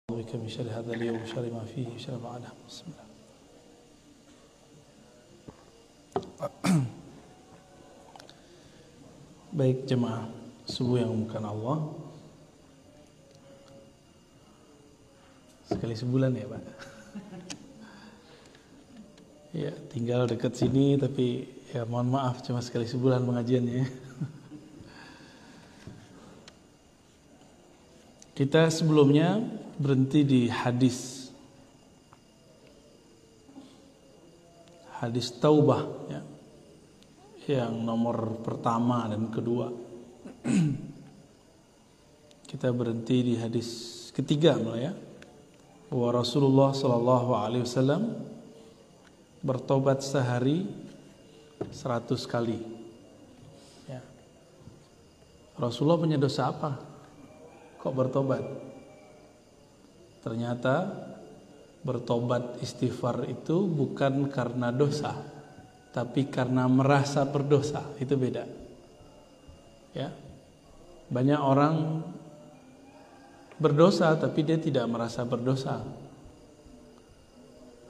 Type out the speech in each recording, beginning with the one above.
بك من شر هذا اليوم وشر ما فيه وشر ما بعده. بسم الله. Baik jemaah subuh yang bukan Allah, sekali sebulan ya Pak. Ya tinggal dekat sini tapi ya mohon maaf cuma sekali sebulan pengajiannya. Kita sebelumnya berhenti di hadis taubah ya, yang nomor pertama dan kedua. Kita berhenti di hadis ketiga malah ya, bahwa Rasulullah SAW bertobat sehari 100 kali ya. Rasulullah punya dosa apa kok bertobat? Ternyata bertobat istighfar itu bukan karena dosa, tapi karena merasa berdosa. Itu beda ya. Banyak orang berdosa tapi dia tidak merasa berdosa.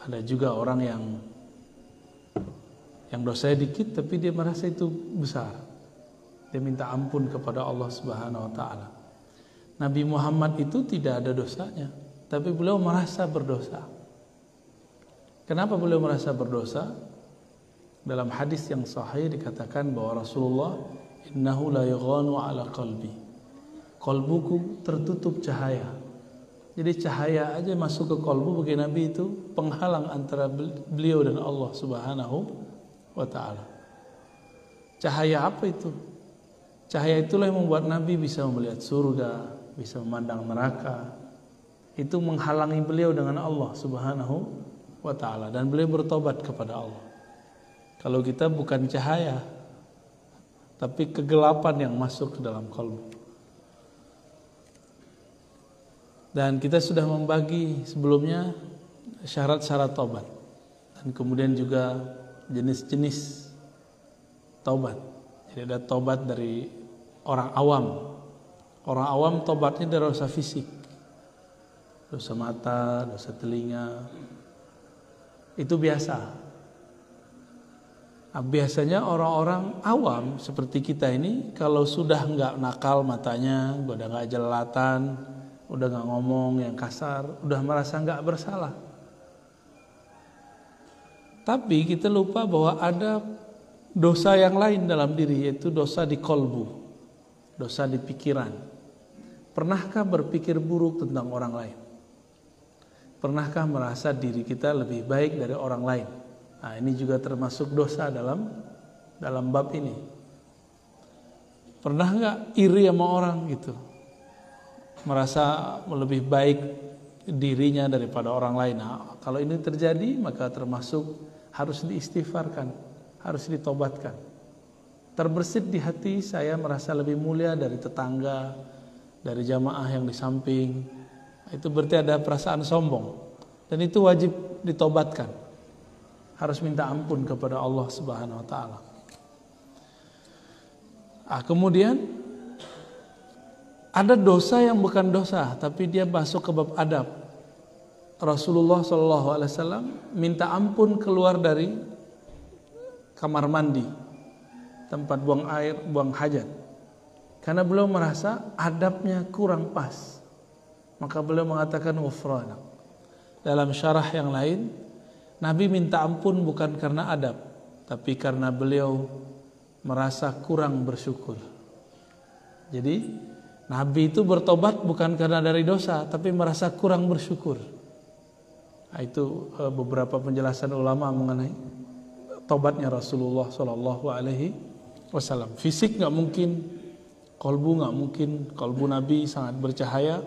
Ada juga orang yang dosanya dikit tapi dia merasa itu besar. Dia minta ampun kepada Allah Subhanahu wa taala. Nabi Muhammad itu tidak ada dosanya, tapi beliau merasa berdosa. Kenapa beliau merasa berdosa? Dalam hadis yang sahih dikatakan bahwa Rasulullah, innahu la yughanu ala qalbi, kalbuku tertutup cahaya. Jadi cahaya aja masuk ke kalbu bagi Nabi itu penghalang antara beliau dan Allah Subhanahu wa ta'ala. Cahaya apa itu? Cahaya itulah yang membuat Nabi bisa melihat surga, bisa memandang neraka. Itu menghalangi beliau dengan Allah Subhanahu wa ta'ala, dan beliau bertobat kepada Allah. Kalau kita bukan cahaya tapi kegelapan yang masuk ke dalam kalbu. Dan kita sudah membagi sebelumnya syarat-syarat taubat dan kemudian juga jenis-jenis taubat. Jadi ada taubat dari orang awam. Orang awam tobatnya dari dosa fisik, dosa mata, dosa telinga, itu biasa. Nah, biasanya orang-orang awam seperti kita ini kalau sudah nggak nakal matanya, udah nggak jelalatan, udah nggak ngomong yang kasar, udah merasa nggak bersalah. Tapi kita lupa bahwa ada dosa yang lain dalam diri, yaitu dosa di kolbu, dosa di pikiran. Pernahkah berpikir buruk tentang orang lain? Pernahkah merasa diri kita lebih baik dari orang lain? Nah, ini juga termasuk dosa dalam bab ini. Pernah nggak iri sama orang gitu? Merasa lebih baik dirinya daripada orang lain. Nah, kalau ini terjadi maka termasuk harus diistighfarkan, harus ditobatkan. Terbersit di hati, saya merasa lebih mulia dari tetangga, dari jamaah yang di samping. Itu berarti ada perasaan sombong, dan itu wajib ditobatkan. Harus minta ampun kepada Allah Subhanahu wa taala. Kemudian ada dosa yang bukan dosa tapi dia masuk ke bab adab. Rasulullah SAW minta ampun keluar dari kamar mandi, tempat buang air, buang hajat, karena beliau merasa adabnya kurang pas. Maka beliau mengatakan ghufranak. Dalam syarah yang lain, Nabi minta ampun bukan karena adab, tapi karena beliau merasa kurang bersyukur. Jadi Nabi itu bertobat bukan karena dari dosa, tapi merasa kurang bersyukur. Nah, itu beberapa penjelasan ulama mengenai tobatnya Rasulullah SAW. Fisik nggak mungkin, kalbu nggak mungkin. Kalbu Nabi sangat bercahaya.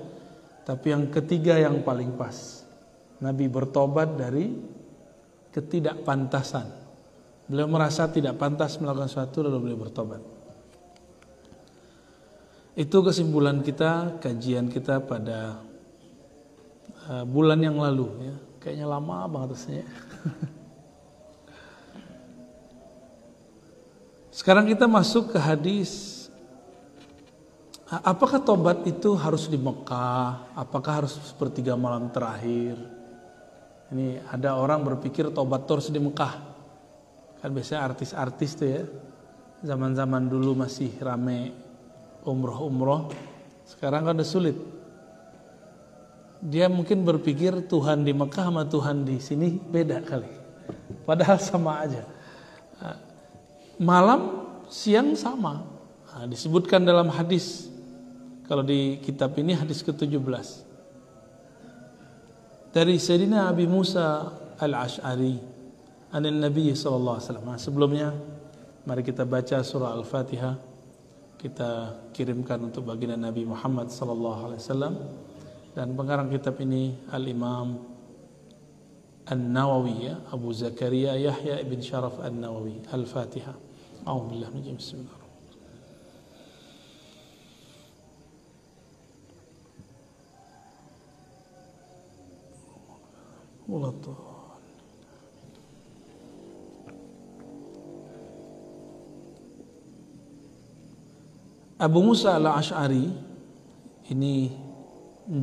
Tapi yang ketiga yang paling pas, Nabi bertobat dari ketidakpantasan. Beliau merasa tidak pantas melakukan sesuatu lalu beliau bertobat. Itu kesimpulan kita, kajian kita pada bulan yang lalu ya. Kayaknya lama banget rasanya. Sekarang kita masuk ke hadis Apakah tobat itu harus di Mekah? Apakah harus sepertiga malam terakhir? Ini ada orang berpikir tobat terus di Mekah. Kan biasanya artis-artis tuh ya, zaman-zaman dulu masih rame umroh-umroh, sekarang kan udah sulit. Dia mungkin berpikir Tuhan di Mekah sama Tuhan di sini beda kali. Padahal sama aja. Malam, siang sama. Disebutkan dalam hadis, kalau di kitab ini hadis ke-17. Dari Sayyidina Abi Musa Al-Ash'ari anin Nabi sallallahu alaihi wasallam. Sebelumnya mari kita baca surah Al-Fatihah. Kita kirimkan untuk baginda Nabi Muhammad sallallahu alaihi wasallam, dan pengarang kitab ini Al-Imam An-Nawawi ya, Abu Zakaria Yahya ibn Sharaf An-Nawawi. Al-Fatihah. A'udzubillahi minasy syaitonir rajim. Abu Musa al-Ash'ari ini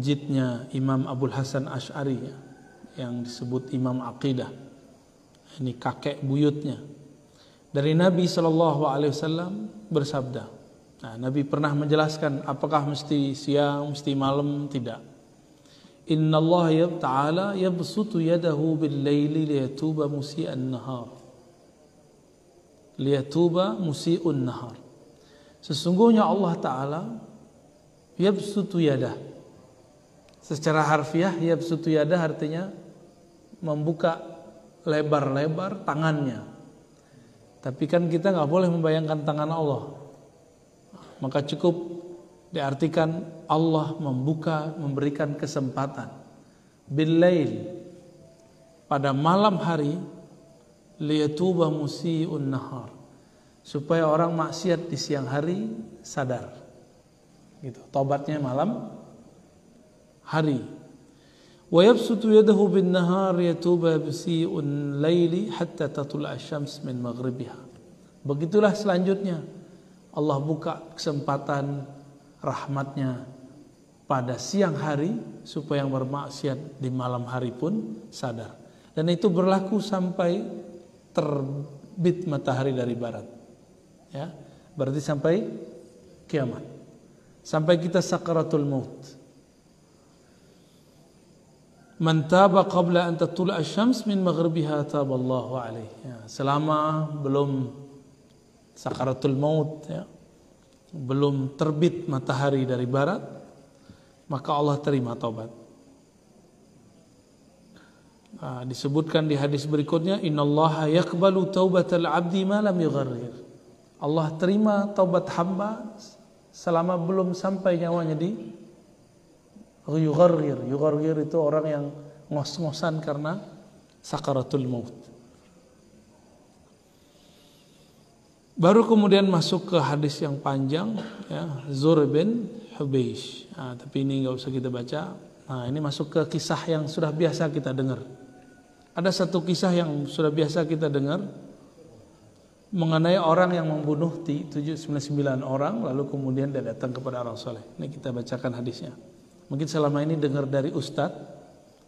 jidnya Imam Abul Hasan Ash'ari ya, yang disebut Imam Aqidah. Ini kakek buyutnya. Dari Nabi SAW bersabda. Nah, Nabi pernah menjelaskan apakah mesti siang, mesti malam, tidak. Inna Allah Ta'ala yabsutu yadahu bil-laili liyatuba musi'an nahar. Liyatuba musi'un nahar. Sesungguhnya Allah Ta'ala yabsutu yadah. Secara harfiah yabsutu yadah artinya membuka lebar-lebar tangannya. Tapi kan kita nggak boleh membayangkan tangan Allah. Maka cukup diartikan Allah membuka, memberikan kesempatan bil-lail, pada malam hari, liyatuba musi'un nahar, supaya orang maksiat di siang hari sadar. Gitu. Tobatnya malam hari. Wa yabsutu yadahu bin nahar yatuba musi'un laili hatta tatlu'a asy-syams min maghribiha. Begitulah selanjutnya Allah buka kesempatan rahmatnya pada siang hari supaya yang bermaksiat di malam hari pun sadar. Dan itu berlaku sampai terbit matahari dari barat. Ya, berarti sampai kiamat. Sampai kita sakaratul maut. Man taba qabla an tatlu'a asy-syams min maghribiha taballahu alaihi. Ya, selama belum sakaratul maut ya, belum terbit matahari dari barat, maka Allah terima taubat. Disebutkan di hadis berikutnya, innallaha yaqbalu taubatal 'abdi ma lam yughargir. Allah terima taubat hamba selama belum sampai nyawanya di yughargir. Yughargir itu orang yang ngos-ngosan karena sakaratul maut. Baru kemudian masuk ke hadis yang panjang ya, Zur bin Hubeish. Tapi ini nggak usah kita baca. Nah, ini masuk ke kisah yang sudah biasa kita dengar. Ada satu kisah yang sudah biasa kita dengar mengenai orang yang membunuh 799 orang lalu kemudian dia datang kepada Rasulullah. Ini kita bacakan hadisnya. Mungkin selama ini dengar dari ustadz,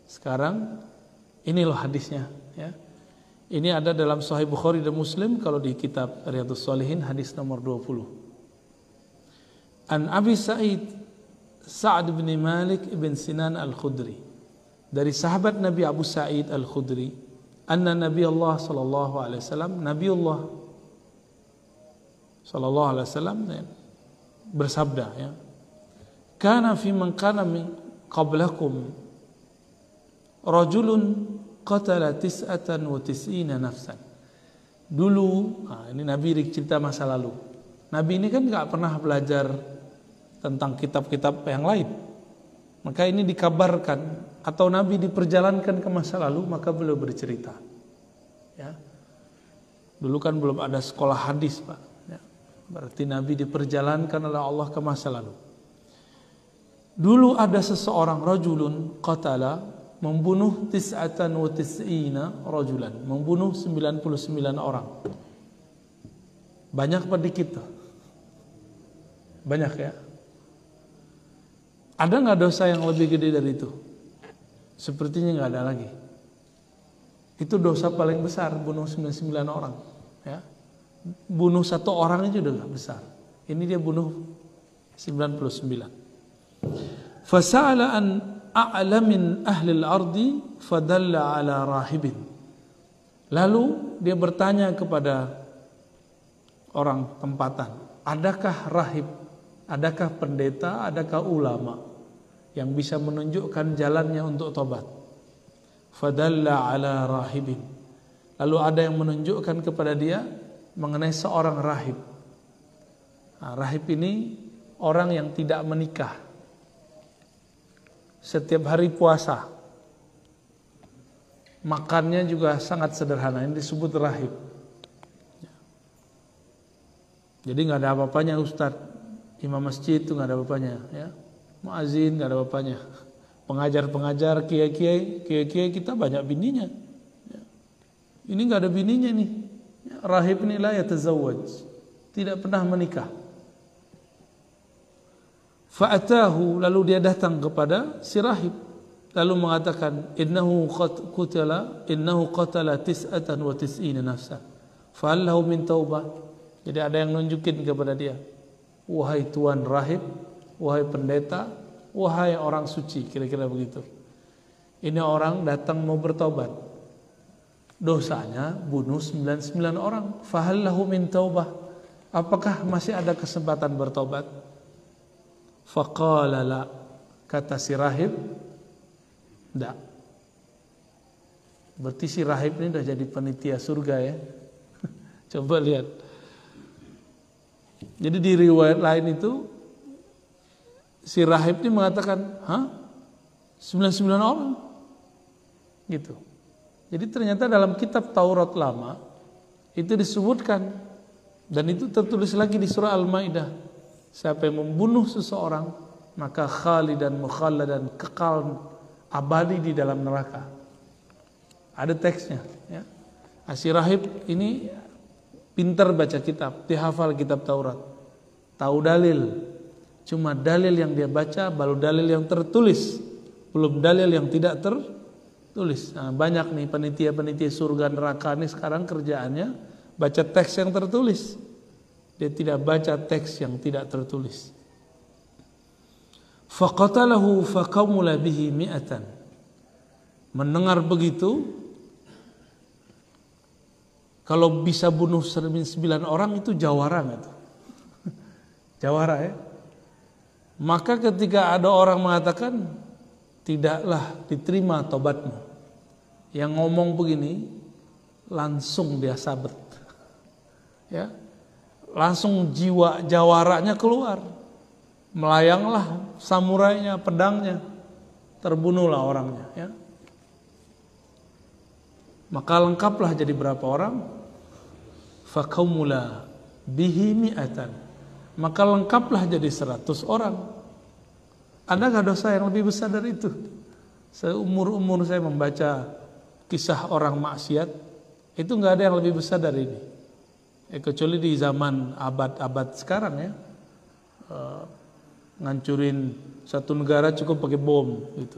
sekarang ini loh hadisnya ya. Ini ada dalam Sahih Bukhari dan Muslim, kalau di kitab Riyadhus Shalihin hadis nomor 20. An Abi Sa'd bin Malik bin Sinan Al-Khudri. Dari sahabat Nabi Abu Sa'id Al-Khudri, anna Nabi Allah sallallahu alaihi wasallam, Nabi Allah sallallahu alaihi wasallam bersabda ya. Kana fi man kana min qablakum rajulun qatala 99 nafsan. Dulu, ini Nabi cerita masa lalu. Nabi ini kan enggak pernah belajar tentang kitab-kitab yang lain. Maka ini dikabarkan atau Nabi diperjalankan ke masa lalu, maka beliau bercerita. Ya. Dulu kan belum ada sekolah hadis, Pak. Ya. Berarti Nabi diperjalankan oleh Allah ke masa lalu. Dulu ada seseorang rajulun qatala, membunuh 99 rajulan, membunuh 99 orang. Banyak apa dikit tuh? Banyak ya. Ada nggak dosa yang lebih gede dari itu? Sepertinya nggak ada lagi. Itu dosa paling besar, bunuh 99 orang. Ya. Bunuh satu orang aja udah nggak besar. Ini dia bunuh 99. Fasa'ala an a'lamin ahli al-ardi fadalla ala rahibin. Lalu dia bertanya kepada orang tempatan, adakah rahib, adakah pendeta, adakah ulama yang bisa menunjukkan jalannya untuk tobat? Fadalla ala rahibin. Lalu ada yang menunjukkan kepada dia mengenai seorang rahib. Nah, rahib ini orang yang tidak menikah, setiap hari puasa, makannya juga sangat sederhana. Ini disebut rahib. Jadi nggak ada apa-apanya Ustadz, imam masjid itu nggak ada apa-apanya, ya. Muazin nggak ada apa-apanya, pengajar-pengajar, kiai-kiai kita banyak bininya. Ya. Ini nggak ada bininya nih. Ya. Rahib ini la yatazawwaj, tidak pernah menikah. Fa'atahu, lalu dia datang kepada si rahib, lalu mengatakan innahu qatala 99 nafsan fahal lahu min taubah. Jadi ada yang nunjukin kepada dia, wahai tuan rahib, wahai pendeta, wahai orang suci, kira-kira begitu. Ini orang datang mau bertobat, dosanya bunuh 99 orang. Fahal lahu min taubah, apakah masih ada kesempatan bertobat? Faqala la, kata si rahib, enggak. Berarti si rahib ini udah jadi panitia surga ya. Coba lihat. Jadi di riwayat lain itu si rahib ini mengatakan, 99 orang? Gitu. Jadi ternyata dalam kitab Taurat lama itu disebutkan, dan itu tertulis lagi di surah Al-Maidah. Siapa yang membunuh seseorang maka khalidan mukhalladan, kekal abadi di dalam neraka. Ada teksnya, ya. Si rahib ini pintar baca kitab, dihafal kitab Taurat, tahu dalil. Cuma dalil yang dia baca baru dalil yang tertulis, belum dalil yang tidak tertulis. Nah, banyak nih panitia-panitia surga neraka ini sekarang kerjaannya baca teks yang tertulis. Dia tidak baca teks yang tidak tertulis. Faqatalahu faqamula bihi mi'atan. Mendengar begitu, kalau bisa bunuh 99 orang itu jawara gitu. Jawara ya. Maka ketika ada orang mengatakan tidaklah diterima tobatmu, yang ngomong begini langsung dia sabet. Ya. Langsung jiwa jawaranya keluar, melayanglah samurainya, pedangnya, terbunuhlah orangnya. Ya. Maka lengkaplah jadi berapa orang? Faqaumula bihi mi'atan. Maka lengkaplah jadi 100 orang. Adakah dosa yang lebih besar dari itu? Seumur-umur saya membaca kisah orang maksiat, itu nggak ada yang lebih besar dari ini. Kecuali di zaman abad-abad sekarang ya, ngancurin satu negara cukup pakai bom gitu.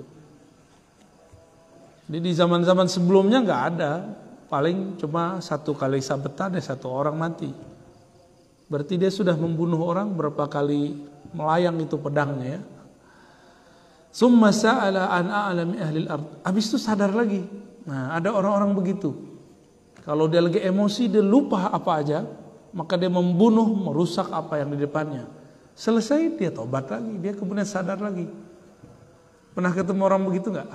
Jadi di zaman-zaman sebelumnya nggak ada, paling cuma satu kali sabetan ya satu orang mati. Berarti dia sudah membunuh orang berapa kali melayang itu pedangnya ya. Summa sa'ala an a'lami ahli al-ard. Habis itu sadar lagi. Nah, ada orang-orang begitu. Kalau dia lagi emosi, dia lupa apa aja, maka dia membunuh, merusak apa yang di depannya. Selesai, dia tobat lagi, dia kemudian sadar lagi. Pernah ketemu orang begitu nggak?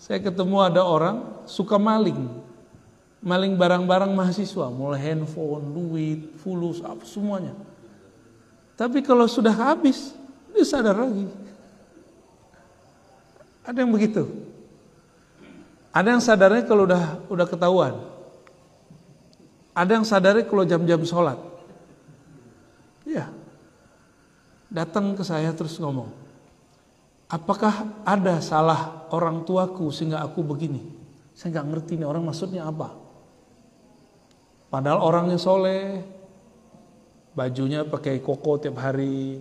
Saya ketemu ada orang suka maling barang-barang mahasiswa, mulai handphone, duit, fulus, apa semuanya. Tapi kalau sudah habis, dia sadar lagi. Ada yang begitu. Ada yang sadarnya kalau udah ketahuan. Ada yang sadarnya kalau jam-jam sholat. Ya. Datang ke saya terus ngomong, apakah ada salah orang tuaku sehingga aku begini? Saya nggak ngerti nih orang maksudnya apa. Padahal orangnya soleh, bajunya pakai koko tiap hari,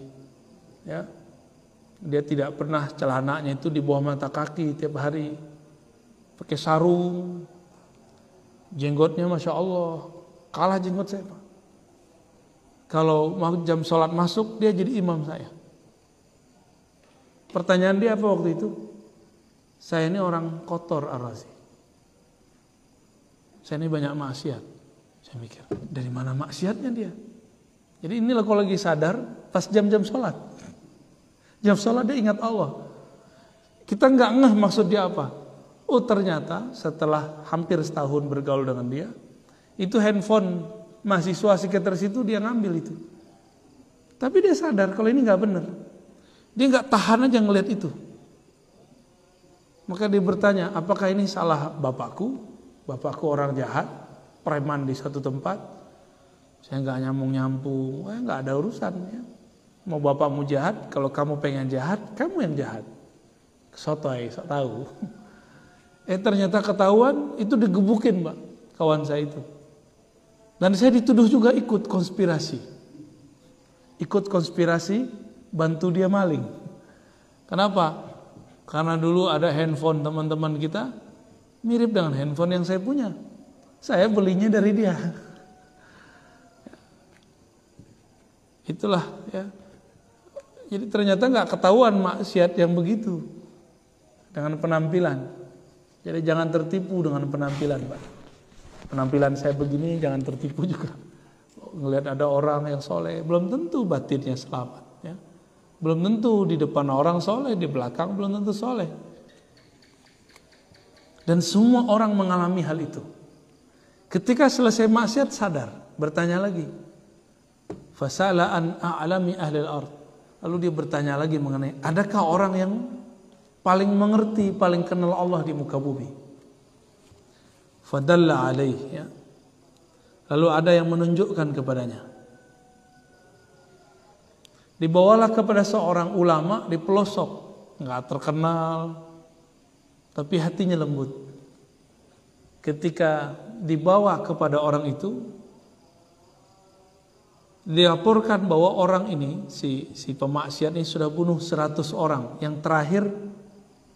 ya, Dia tidak pernah celananya itu di bawah mata kaki tiap hari. Pakai sarung. Jenggotnya Masya Allah. Kalah jenggot saya, Pak. Kalau jam sholat masuk, dia jadi imam saya. Pertanyaan dia apa waktu itu? Saya ini orang kotor Ar-Razi. Saya ini banyak maksiat. Saya mikir, dari mana maksiatnya dia? Jadi inilah kalau lagi sadar, pas jam-jam sholat. Jam sholat dia ingat Allah. Kita nggak ngeh maksud dia apa. Oh ternyata setelah hampir setahun bergaul dengan dia, itu handphone mahasiswa sekitar situ dia ngambil itu. Tapi dia sadar kalau ini nggak benar. Dia nggak tahan aja ngelihat itu. Maka dia bertanya, apakah ini salah bapakku? Bapakku orang jahat, preman di satu tempat. Saya nggak nyambung-nyambung, nggak ada urusan ya. Mau bapakmu jahat, kalau kamu pengen jahat, kamu yang jahat. Sotoy, sok tahu. Ternyata ketahuan, itu digebukin, Mbak, kawan saya itu. Dan saya dituduh juga ikut konspirasi. Ikut konspirasi, bantu dia maling. Kenapa? Karena dulu ada handphone teman-teman kita, mirip dengan handphone yang saya punya. Saya belinya dari dia. Itulah ya. Jadi ternyata nggak ketahuan maksiat yang begitu dengan penampilan. Jadi jangan tertipu dengan penampilan, Pak. Penampilan saya begini jangan tertipu juga. Ngelihat ada orang yang soleh, belum tentu batinnya selamat. Ya. Belum tentu di depan orang soleh, di belakang belum tentu soleh. Dan semua orang mengalami hal itu. Ketika selesai maksiat sadar, bertanya lagi. Fasala an a'lami ahlil ard. Lalu dia bertanya lagi mengenai, adakah orang yang paling mengerti, paling kenal Allah di muka bumi? Fadalla alaih, ya. Lalu ada yang menunjukkan kepadanya. Dibawalah kepada seorang ulama di pelosok, nggak terkenal, tapi hatinya lembut. Ketika dibawa kepada orang itu, dilaporkan bahwa orang ini, si pemaksiat ini sudah bunuh 100 orang. Yang terakhir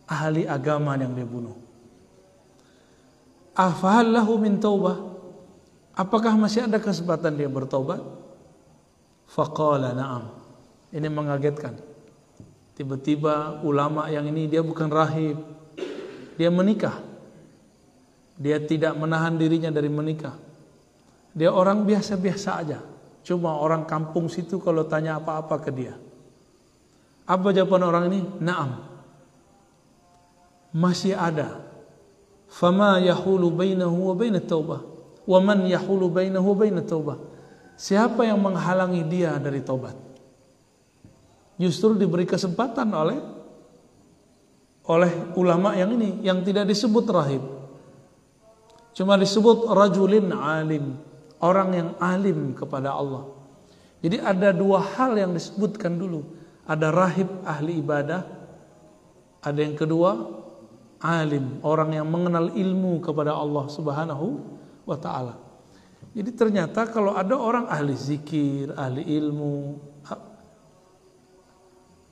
ahli agama yang dia bunuh. Afahal lahu min taubah? Apakah masih ada kesempatan dia bertobat? Faqala na'am. Ini mengagetkan. Tiba-tiba ulama yang ini dia bukan rahib. Dia menikah. Dia tidak menahan dirinya dari menikah. Dia orang biasa-biasa aja. Cuma orang kampung situ kalau tanya apa-apa ke dia. Apa jawaban orang ini? Naam. Masih ada. Fama yahulu bainahu wa bainat taubah. Wa man yahulu bainahu wa bainat taubah. Siapa yang menghalangi dia dari tobat? Justru diberi kesempatan oleh ulama yang ini, yang tidak disebut rahib. Cuma disebut rajulin alim. Orang yang alim kepada Allah. Jadi ada dua hal yang disebutkan dulu. Ada rahib ahli ibadah. Ada yang kedua alim, orang yang mengenal ilmu kepada Allah Subhanahu wa ta'ala. Jadi ternyata kalau ada orang ahli zikir, ahli ilmu,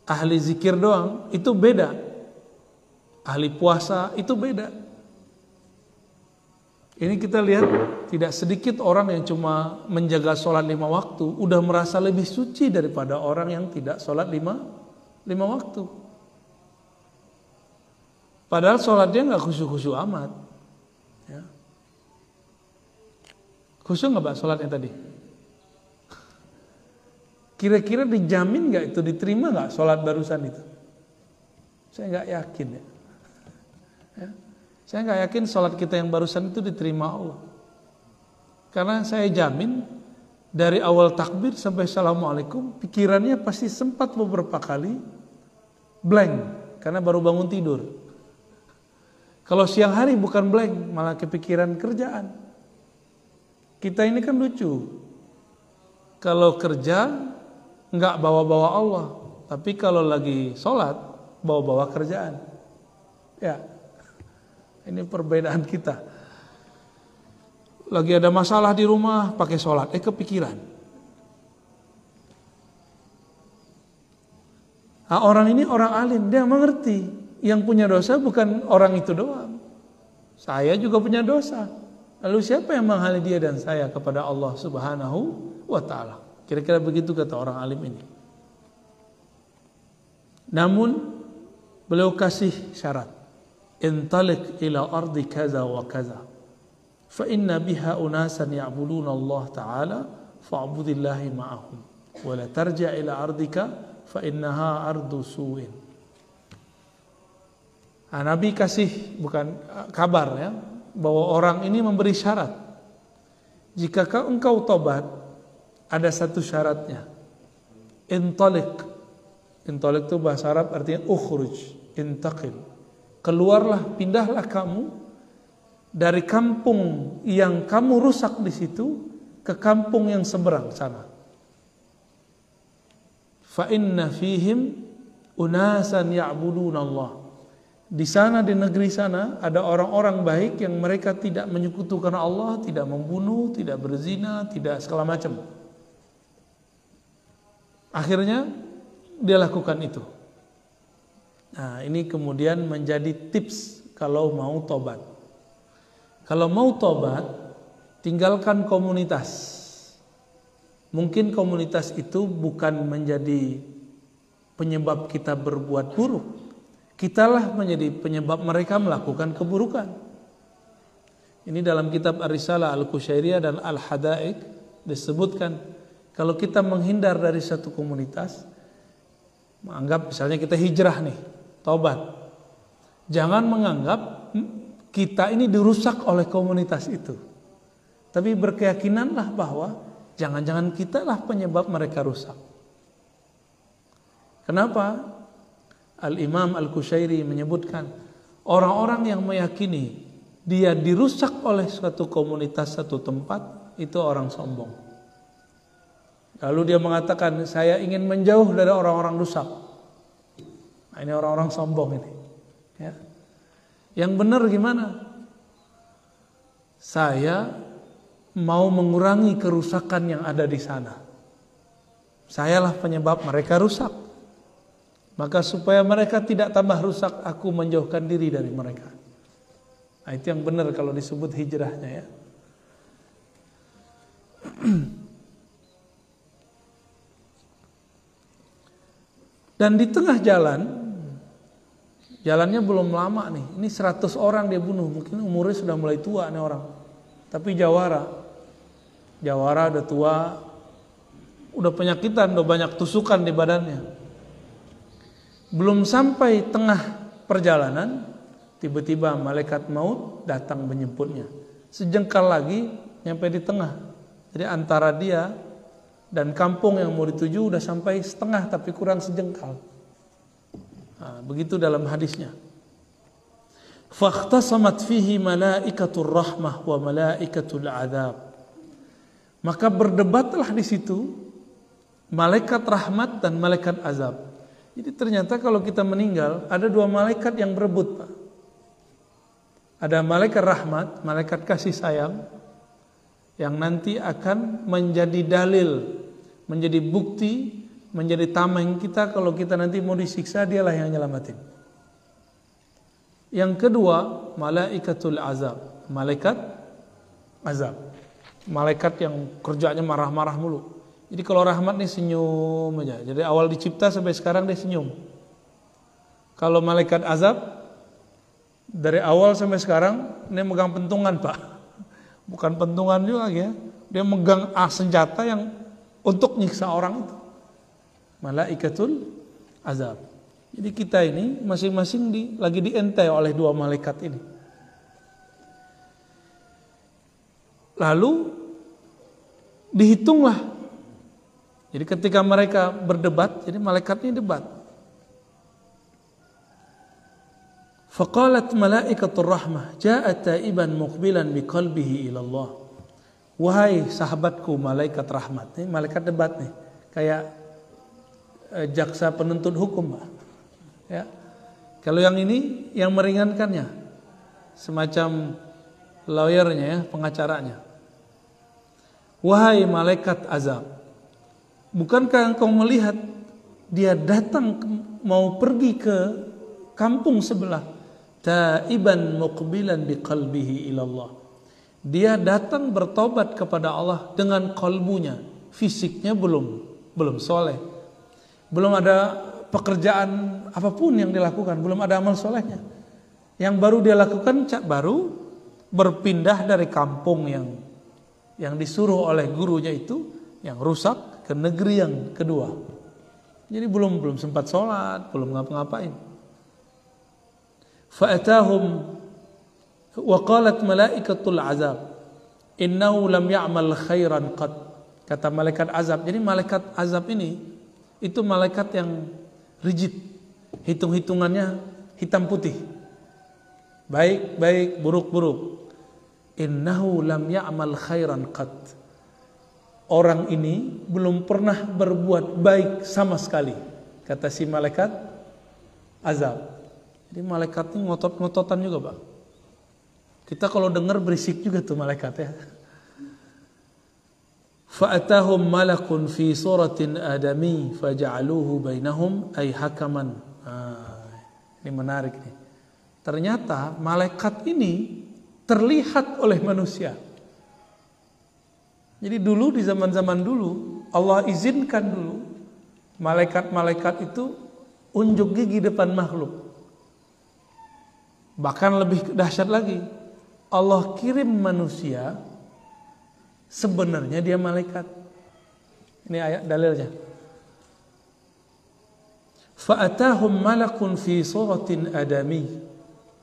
ahli zikir doang, itu beda. Ahli puasa itu beda. Ini kita lihat tidak sedikit orang yang cuma menjaga sholat 5 waktu udah merasa lebih suci daripada orang yang tidak sholat 5 waktu. Padahal sholatnya nggak khusyuk-khusyuk amat. Ya. Khusyuk nggak Pak sholatnya tadi? Kira-kira dijamin nggak itu, diterima nggak sholat barusan itu? Saya nggak yakin ya. Ya. Saya nggak yakin sholat kita yang barusan itu diterima Allah. Karena saya jamin dari awal takbir sampai assalamualaikum, pikirannya pasti sempat beberapa kali blank karena baru bangun tidur. Kalau siang hari bukan blank, malah kepikiran kerjaan. Kita ini kan lucu. Kalau kerja nggak bawa-bawa Allah, tapi kalau lagi sholat bawa-bawa kerjaan. Ya. Ini perbedaan kita. Lagi ada masalah di rumah, pakai sholat, kepikiran. Orang ini orang alim, dia mengerti yang punya dosa bukan orang itu doang. Saya juga punya dosa. Lalu siapa yang menghalangi dia dan saya kepada Allah Subhanahu wa ta'ala? Kira-kira begitu kata orang alim ini. Namun beliau kasih syarat. Intalik ila ardi kaza wa kaza. Fa inna biha unasan ya'buduna Allah ta'ala fa'budillahi ma'ahum. Wa la tarja' ila ardika fa innaha ardu su'in. Nabi kasih bukan kabar ya, bahwa orang ini memberi syarat. Jika engkau tobat, ada satu syaratnya. Intalik. Intalik itu bahasa Arab artinya ukhruj, intaqil. Keluarlah, pindahlah kamu dari kampung yang kamu rusak di situ ke kampung yang seberang sana. Fa inna fihim unasan ya'buduna Allah. Di sana, di negeri sana ada orang-orang baik yang mereka tidak menyekutukan Allah, tidak membunuh, tidak berzina, tidak segala macam. Akhirnya dia lakukan itu. Nah, ini kemudian menjadi tips kalau mau tobat. Kalau mau tobat, tinggalkan komunitas. Mungkin komunitas itu bukan menjadi penyebab kita berbuat buruk. Kitalah menjadi penyebab mereka melakukan keburukan. Ini dalam kitab Ar-Risalah Al-Qusyairiyah dan Al-Hadaik disebutkan, kalau kita menghindar dari satu komunitas, menganggap misalnya kita hijrah nih, tobat. Jangan menganggap kita ini dirusak oleh komunitas itu. Tapi berkeyakinanlah bahwa jangan-jangan kitalah penyebab mereka rusak. Kenapa? Al-Imam Al-Qusyairi menyebutkan, orang-orang yang meyakini dia dirusak oleh suatu komunitas, satu tempat, itu orang sombong. Lalu dia mengatakan, saya ingin menjauh dari orang-orang rusak. Nah, ini orang-orang sombong ini. Ya. Yang benar gimana? Saya mau mengurangi kerusakan yang ada di sana. Sayalah penyebab mereka rusak. Maka supaya mereka tidak tambah rusak, aku menjauhkan diri dari mereka. Nah, itu yang benar kalau disebut hijrahnya ya. Dan di tengah jalan, jalannya belum lama nih. Ini 100 orang dia bunuh. Mungkin umurnya sudah mulai tua nih orang. Tapi jawara udah tua, udah penyakitan, udah banyak tusukan di badannya. Belum sampai tengah perjalanan, tiba-tiba malaikat maut datang menjemputnya. Sejengkal lagi nyampe di tengah. Jadi antara dia dan kampung yang mau dituju udah sampai setengah tapi kurang sejengkal. Nah, begitu dalam hadisnya. Fakhtasamat fihi malaikatur rahmah wa malaikatul adzab. Maka berdebatlah di situ malaikat rahmat dan malaikat azab. Jadi ternyata kalau kita meninggal ada dua malaikat yang berebut, Pak. Ada malaikat rahmat, malaikat kasih sayang, yang nanti akan menjadi dalil, menjadi bukti, menjadi tameng kita kalau kita nanti mau disiksa, dialah yang nyelamatin. Yang kedua, malaikatul azab, malaikat azab. Malaikat yang kerjanya marah-marah mulu. Jadi kalau rahmat nih senyum aja. Jadi awal dicipta sampai sekarang dia senyum. Kalau malaikat azab dari awal sampai sekarang dia megang pentungan, Pak. Bukan pentungan juga ya. Dia megang senjata yang untuk nyiksa orang itu. Malaikatul azab. Jadi kita ini masing-masing lagi dientai oleh dua malaikat ini. Lalu dihitunglah. Jadi ketika mereka berdebat, jadi malaikat ini debat. Faqalat malaikatur rahmah, ja'a taiban muqbilan biqalbihi ila Allah. Wahai sahabatku malaikat rahmat. Ini malaikat debat nih. Kayak jaksa penuntut hukum, Pak. Ya. Kalau yang ini yang meringankannya. Semacam lawyernya ya, pengacaranya. Wahai malaikat azab, bukankah engkau melihat dia datang mau pergi ke kampung sebelah, taiban muqbilan biqalbihi ilallah. Dia datang bertobat kepada Allah dengan kalbunya, fisiknya belum soleh, belum ada pekerjaan apapun yang dilakukan, belum ada amal solehnya. Yang baru dia lakukan baru berpindah dari kampung yang disuruh oleh gurunya itu yang rusak ke negeri yang kedua. Jadi belum sempat sholat, belum ngapa-ngapain. Fa'atahum wa qalat malaikatul azab innahu lam ya'mal khairan qad. Kata malaikat azab. Jadi malaikat azab ini itu malaikat yang rigid, hitung-hitungannya hitam putih, baik buruk. Innahu lam ya'mal khairan qad. Orang ini belum pernah berbuat baik sama sekali, kata si malaikat azab. Jadi malaikat ini ngotot-ngototan juga, Pak. Kita kalau dengar berisik juga tuh malaikat ya. Fa'atahum malakun fi suratin adami faja'aluhu bainahum ay hakaman. Ini menarik nih. Ternyata malaikat ini terlihat oleh manusia. Jadi dulu di zaman-zaman dulu Allah izinkan dulu malaikat-malaikat itu unjuk gigi depan makhluk. Bahkan lebih dahsyat lagi, Allah kirim manusia sebenarnya dia malaikat. Ini ayat dalilnya. Fa'atahum malakun fi suratin adami.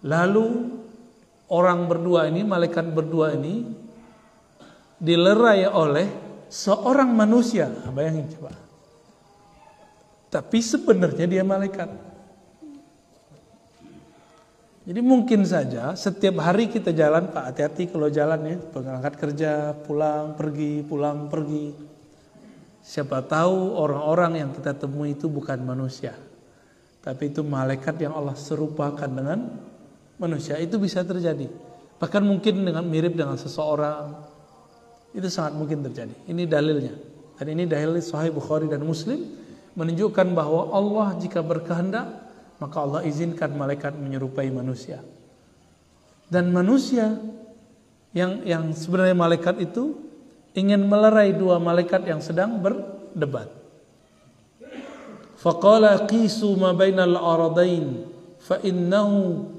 Lalu orang berdua ini, malaikat berdua ini dilerai oleh seorang manusia. Bayangin coba. Tapi sebenarnya dia malaikat. Jadi mungkin saja setiap hari kita jalan, Pak, hati-hati kalau jalan ya, berangkat kerja, pulang pergi. Siapa tahu orang-orang yang kita temui itu bukan manusia, tapi itu malaikat yang Allah serupakan dengan manusia. Itu bisa terjadi. Bahkan mungkin mirip dengan seseorang. Itu sangat mungkin terjadi. Ini dalilnya. Dan ini dalil Sahih Bukhari dan Muslim menunjukkan bahwa Allah jika berkehendak maka Allah izinkan malaikat menyerupai manusia. Dan manusia yang sebenarnya malaikat itu ingin melerai dua malaikat yang sedang berdebat. Faqala qisu ma bainal aradain fa innahu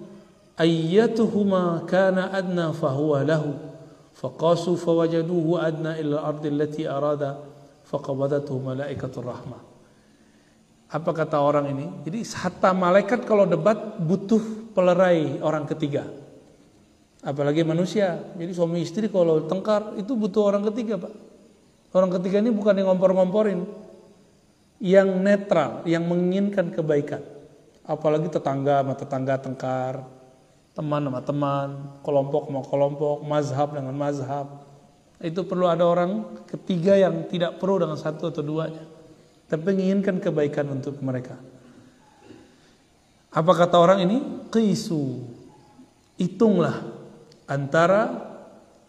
ayyatuhuma kana adna fa huwa lahu. Faqasu fawajaduhu adna ila al-ardi allati arada faqabadathu malaikatur rahmah. Apa kata orang ini? Jadi hatta malaikat kalau debat butuh pelerai orang ketiga. Apalagi manusia. Jadi suami istri kalau tengkar itu butuh orang ketiga, Pak. Orang ketiga ini bukan yang ngompor-ngomporin, yang netral, yang menginginkan kebaikan. Apalagi tetangga sama tetangga tengkar, teman sama teman, kelompok sama kelompok, mazhab dengan mazhab. Itu perlu ada orang ketiga yang tidak pro dengan satu atau duanya, tapi menginginkan kebaikan untuk mereka. Apa kata orang ini? Qisu. Hitunglah antara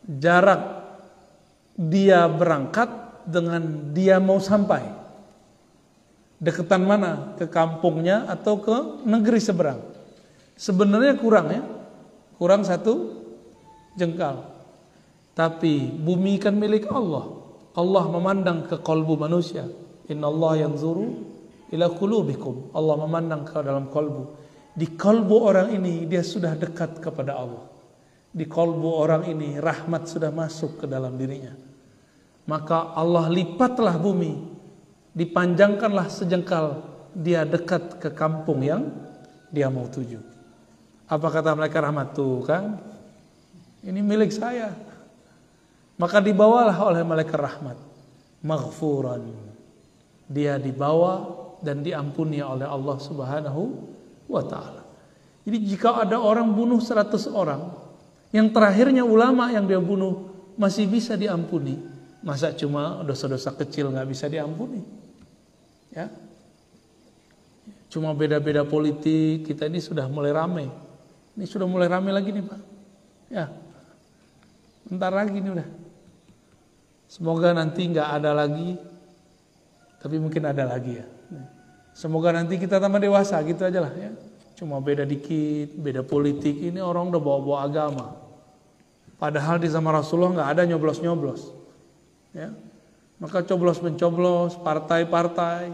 jarak dia berangkat dengan dia mau sampai. Deketan mana? Ke kampungnya atau ke negeri seberang? Sebenarnya kurang satu jengkal. Tapi bumi kan milik Allah. Allah memandang ke kalbu manusia. Innallaha yanzuru ila qulubikum. Allah memandang ke dalam kalbu. Di kalbu orang ini dia sudah dekat kepada Allah. Di kalbu orang ini rahmat sudah masuk ke dalam dirinya. Maka Allah lipatlah bumi, dipanjangkanlah sejengkal, dia dekat ke kampung yang dia mau tuju. Apa kata malaikat rahmat? Tuh kan, ini milik saya. Maka dibawalah oleh malaikat rahmat, maghfuran. Dia dibawa dan diampuni oleh Allah Subhanahu wa ta'ala. Jadi jika ada orang bunuh 100 orang, yang terakhirnya ulama yang dia bunuh masih bisa diampuni, masa cuma dosa-dosa kecil nggak bisa diampuni? Ya, cuma beda-beda politik kita ini sudah mulai ramai. Ini sudah mulai ramai lagi nih, Pak. Ya, bentar lagi nih udah. Semoga nanti nggak ada lagi, tapi mungkin ada lagi ya. Semoga nanti kita tambah dewasa, gitu aja lah ya. Cuma beda dikit, beda politik, ini orang udah bawa-bawa agama. Padahal di zaman Rasulullah nggak ada nyoblos-nyoblos. Ya. Maka coblos-mencoblos, partai-partai,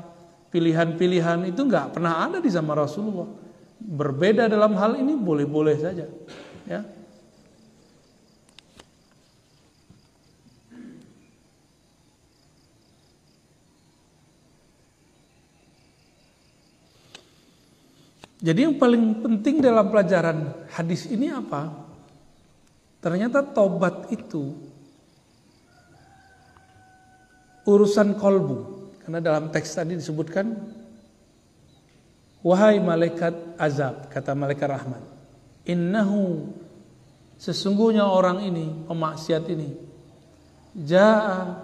pilihan-pilihan itu nggak pernah ada di zaman Rasulullah. Berbeda dalam hal ini boleh-boleh saja. Ya. Jadi yang paling penting dalam pelajaran hadis ini apa? Ternyata tobat itu urusan kolbu. Karena dalam teks tadi disebutkan, wahai malaikat azab, kata malaikat rahmat, innahu, sesungguhnya orang ini, pemaksiat ini, jaa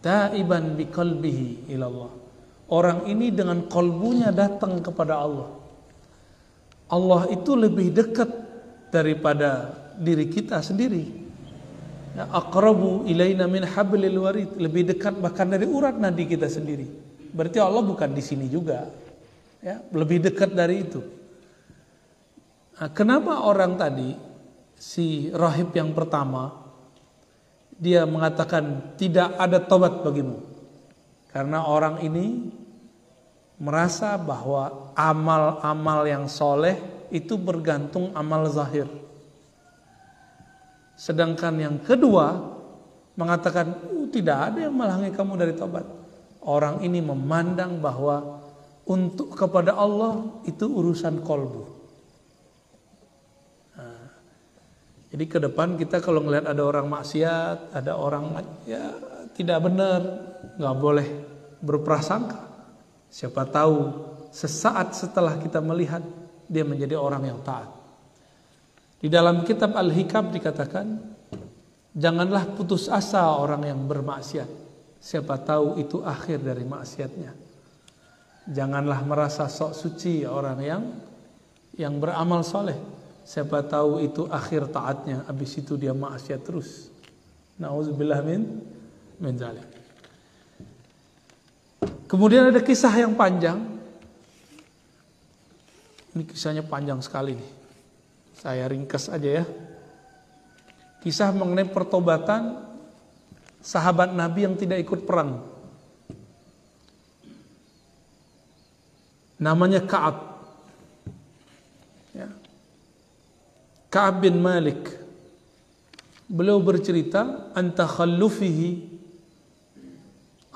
taiban biqalbihi ilallah. Orang ini dengan kolbunya datang kepada Allah. Allah itu lebih dekat daripada diri kita sendiri. Ya, aqrabu ilaina min hablil warid, lebih dekat bahkan dari urat nadi kita sendiri. Berarti Allah bukan di sini juga. Ya, lebih dekat dari itu. Nah, kenapa orang tadi, si rahib yang pertama, dia mengatakan tidak ada tobat bagimu? Karena orang ini merasa bahwa amal-amal yang soleh itu bergantung amal zahir. Sedangkan yang kedua mengatakan tidak ada yang menghalangi kamu dari tobat. Orang ini memandang bahwa untuk kepada Allah itu urusan kolbu. Nah, jadi ke depan kita kalau ngelihat ada orang maksiat, ada orang ya tidak benar, nggak boleh berprasangka. Siapa tahu sesaat setelah kita melihat dia menjadi orang yang taat. Di dalam kitab Al-Hikam dikatakan, janganlah putus asa orang yang bermaksiat. Siapa tahu itu akhir dari maksiatnya. Janganlah merasa sok suci orang yang beramal soleh. Siapa tahu itu akhir taatnya. Habis itu dia maksiat terus. Nauzubillah min dzalik. Kemudian ada kisah yang panjang. Ini kisahnya panjang sekali nih. Saya ringkas aja ya. Kisah mengenai pertobatan sahabat Nabi yang tidak ikut perang. Namanya Ka'ab. Ya. Ka'ab bin Malik. Beliau bercerita an takhallufihi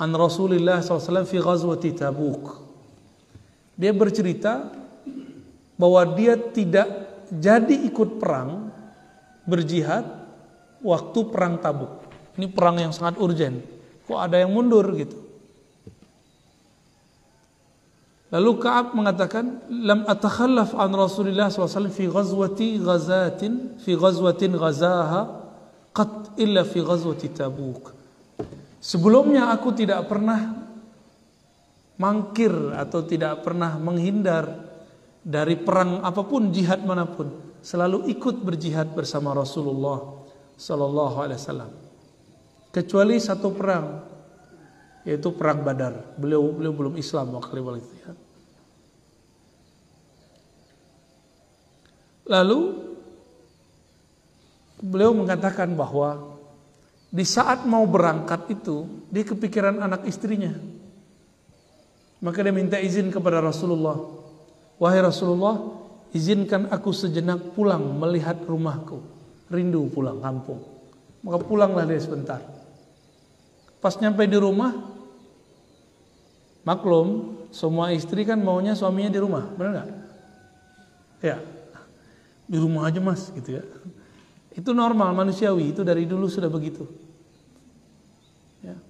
an Rasulullah SAW fi ghazwati Tabuk. Dia bercerita bahwa dia tidak jadi ikut perang, berjihad waktu perang Tabuk. Ini perang yang sangat urgen. Kok ada yang mundur gitu. Lalu Ka'ab mengatakan, lam atakhallaf an Rasulullah SAW fi ghazwatin ghazaha qat illa fi ghazwati Tabuk. Sebelumnya aku tidak pernah mangkir atau tidak pernah menghindar dari perang apapun, jihad manapun. Selalu ikut berjihad bersama Rasulullah sallallahu alaihi wasallam. Kecuali satu perang, yaitu perang Badar. Beliau belum Islam waktu itu ya. Lalu beliau mengatakan bahwa di saat mau berangkat itu, dia kepikiran anak istrinya. Maka dia minta izin kepada Rasulullah. Wahai Rasulullah, izinkan aku sejenak pulang melihat rumahku. Rindu pulang kampung. Maka pulanglah dia sebentar. Pas nyampe di rumah, maklum, semua istri kan maunya suaminya di rumah. Benar gak? Ya, di rumah aja mas gitu ya. Itu normal, manusiawi, itu dari dulu sudah begitu. Ya.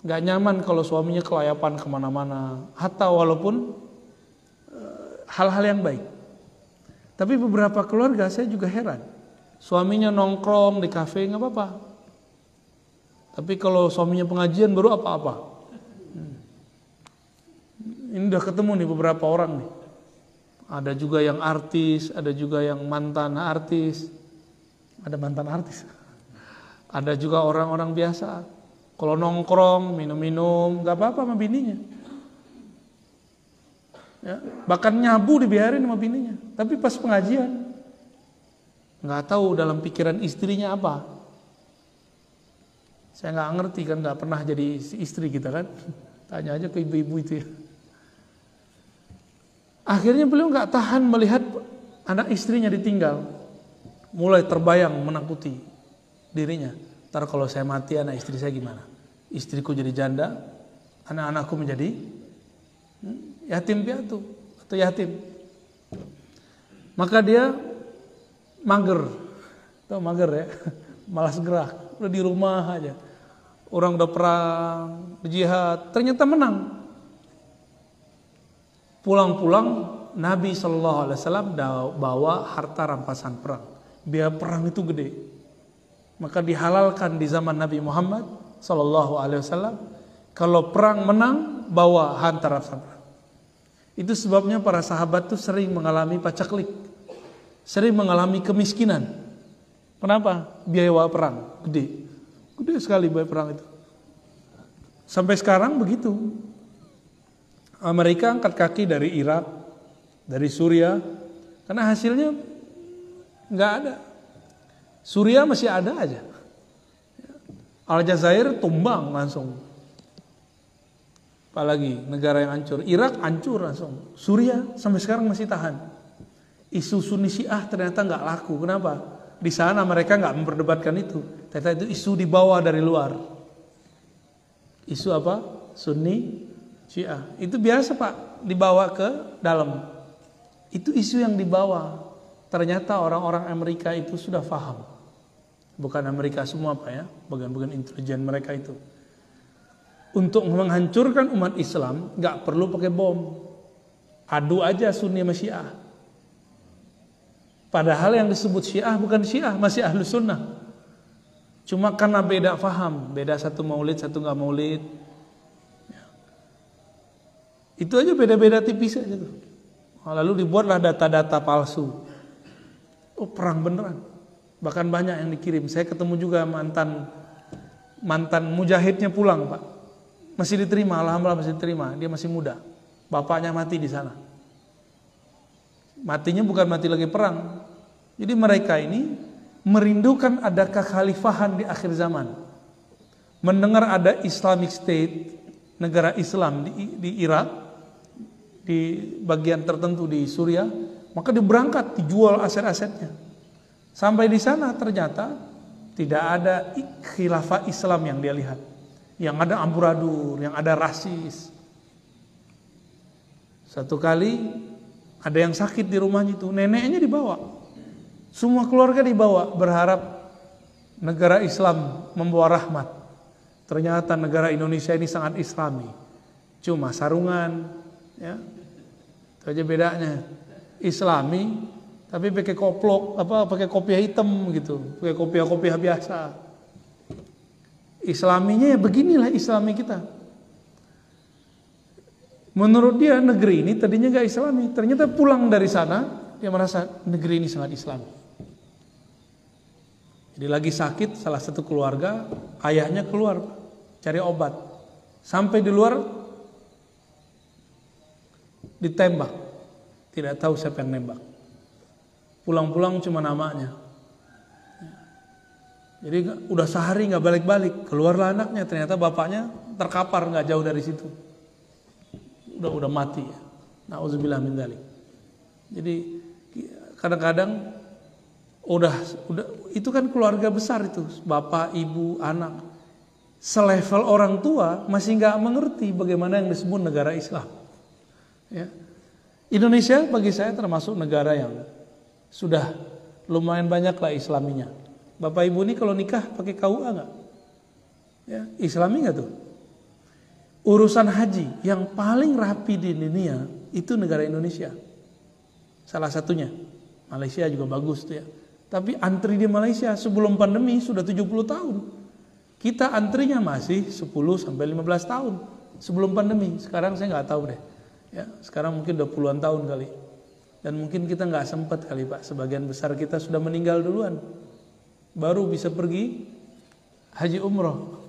Gak nyaman kalau suaminya kelayapan kemana-mana, hatta walaupun hal-hal yang baik. Tapi beberapa keluarga saya juga heran, suaminya nongkrong di kafe gak apa-apa, tapi kalau suaminya pengajian baru apa-apa. Ini udah ketemu nih beberapa orang nih. Ada juga yang artis, ada juga yang mantan artis. Ada mantan artis. Ada juga orang-orang biasa. Kalau nongkrong, minum-minum, gak apa-apa sama bininya. Ya, bahkan nyabu dibiarin sama bininya. Tapi pas pengajian nggak tahu dalam pikiran istrinya apa. Saya nggak ngerti kan, nggak pernah jadi istri kita kan. Tanya aja ke ibu-ibu itu ya. Akhirnya beliau nggak tahan melihat anak istrinya ditinggal. Mulai terbayang menakuti dirinya. Ntar kalau saya mati anak istri saya gimana? Istriku jadi janda, anak-anakku menjadi yatim piatu atau yatim. Maka dia mager. Tahu mager ya? Malas gerak. Udah di rumah aja. Orang udah perang, jihad, ternyata menang. Pulang-pulang Nabi SAW bawa harta rampasan perang. Biaya perang itu gede. Maka dihalalkan di zaman Nabi Muhammad SAW. Kalau perang menang, bawa harta rampasan perang. Itu sebabnya para sahabat tuh sering mengalami pacaklik, sering mengalami kemiskinan. Kenapa? Biaya perang gede, gede sekali biaya perang itu. Sampai sekarang begitu. Amerika angkat kaki dari Irak, dari Suriah, karena hasilnya nggak ada. Suriah masih ada aja. Aljazair tumbang langsung. Apalagi negara yang hancur, Irak hancur langsung. Suriah sampai sekarang masih tahan. Isu Sunni Syiah ternyata nggak laku. Kenapa? Di sana mereka nggak memperdebatkan itu. Ternyata itu isu dibawa dari luar. Isu apa? Sunni Syiah. Itu biasa Pak, dibawa ke dalam. Itu isu yang dibawa. Ternyata orang-orang Amerika itu sudah paham. Bukan Amerika semua Pak ya, bagian-bagian intelijen mereka itu. Untuk menghancurkan umat Islam nggak perlu pakai bom. Adu aja Sunni sama Syiah. Padahal yang disebut Syiah bukan Syiah, masih Ahlus Sunnah. Cuma karena beda faham, beda satu maulid, satu nggak maulid. Itu aja beda-beda tipis aja tuh. Lalu dibuatlah data-data palsu. Oh perang beneran. Bahkan banyak yang dikirim. Saya ketemu juga mantan mujahidnya pulang Pak. Masih diterima, alhamdulillah masih diterima. Dia masih muda. Bapaknya mati di sana. Matinya bukan mati lagi perang. Jadi mereka ini merindukan ada kekhalifahan di akhir zaman. Mendengar ada Islamic State, negara Islam di Irak, di bagian tertentu di Suriah, maka diberangkat, dijual aset-asetnya. Sampai di sana ternyata tidak ada khilafah Islam yang dia lihat. Yang ada amburadul, yang ada rasis. Satu kali ada yang sakit di rumahnya itu, neneknya dibawa. Semua keluarga dibawa, berharap negara Islam membawa rahmat. Ternyata negara Indonesia ini sangat Islami. Cuma sarungan, ya. Itu aja bedanya. Islami, tapi pakai koplok, pakai kopiah hitam gitu, pakai kopiah-kopiah biasa. Islaminya ya beginilah Islami kita. Menurut dia negeri ini tadinya gak Islami. Ternyata pulang dari sana dia merasa negeri ini sangat Islami. Jadi lagi sakit salah satu keluarga, ayahnya keluar cari obat. Sampai di luar ditembak. Tidak tahu siapa yang nembak. Pulang-pulang cuma namanya. Jadi udah sehari nggak balik-balik, keluarlah anaknya, ternyata bapaknya terkapar nggak jauh dari situ, udah mati. Nauzubillah min dzalik. Jadi kadang-kadang udah itu kan keluarga besar itu, bapak, ibu, anak, selevel orang tua masih nggak mengerti bagaimana yang disebut negara Islam. Ya. Indonesia bagi saya termasuk negara yang sudah lumayan banyak lah Islaminya. Bapak ibu ini kalau nikah pakai KUA nggak? Ya, Islami nggak tuh? Urusan haji yang paling rapi di dunia itu negara Indonesia. Salah satunya. Malaysia juga bagus tuh ya. Tapi antri di Malaysia sebelum pandemi sudah 70 tahun. Kita antrinya masih 10 sampai 15 tahun sebelum pandemi. Sekarang saya nggak tahu deh. Ya, sekarang mungkin udah puluhan tahun kali. Dan mungkin kita nggak sempat kali Pak. Sebagian besar kita sudah meninggal duluan. Baru bisa pergi haji umroh.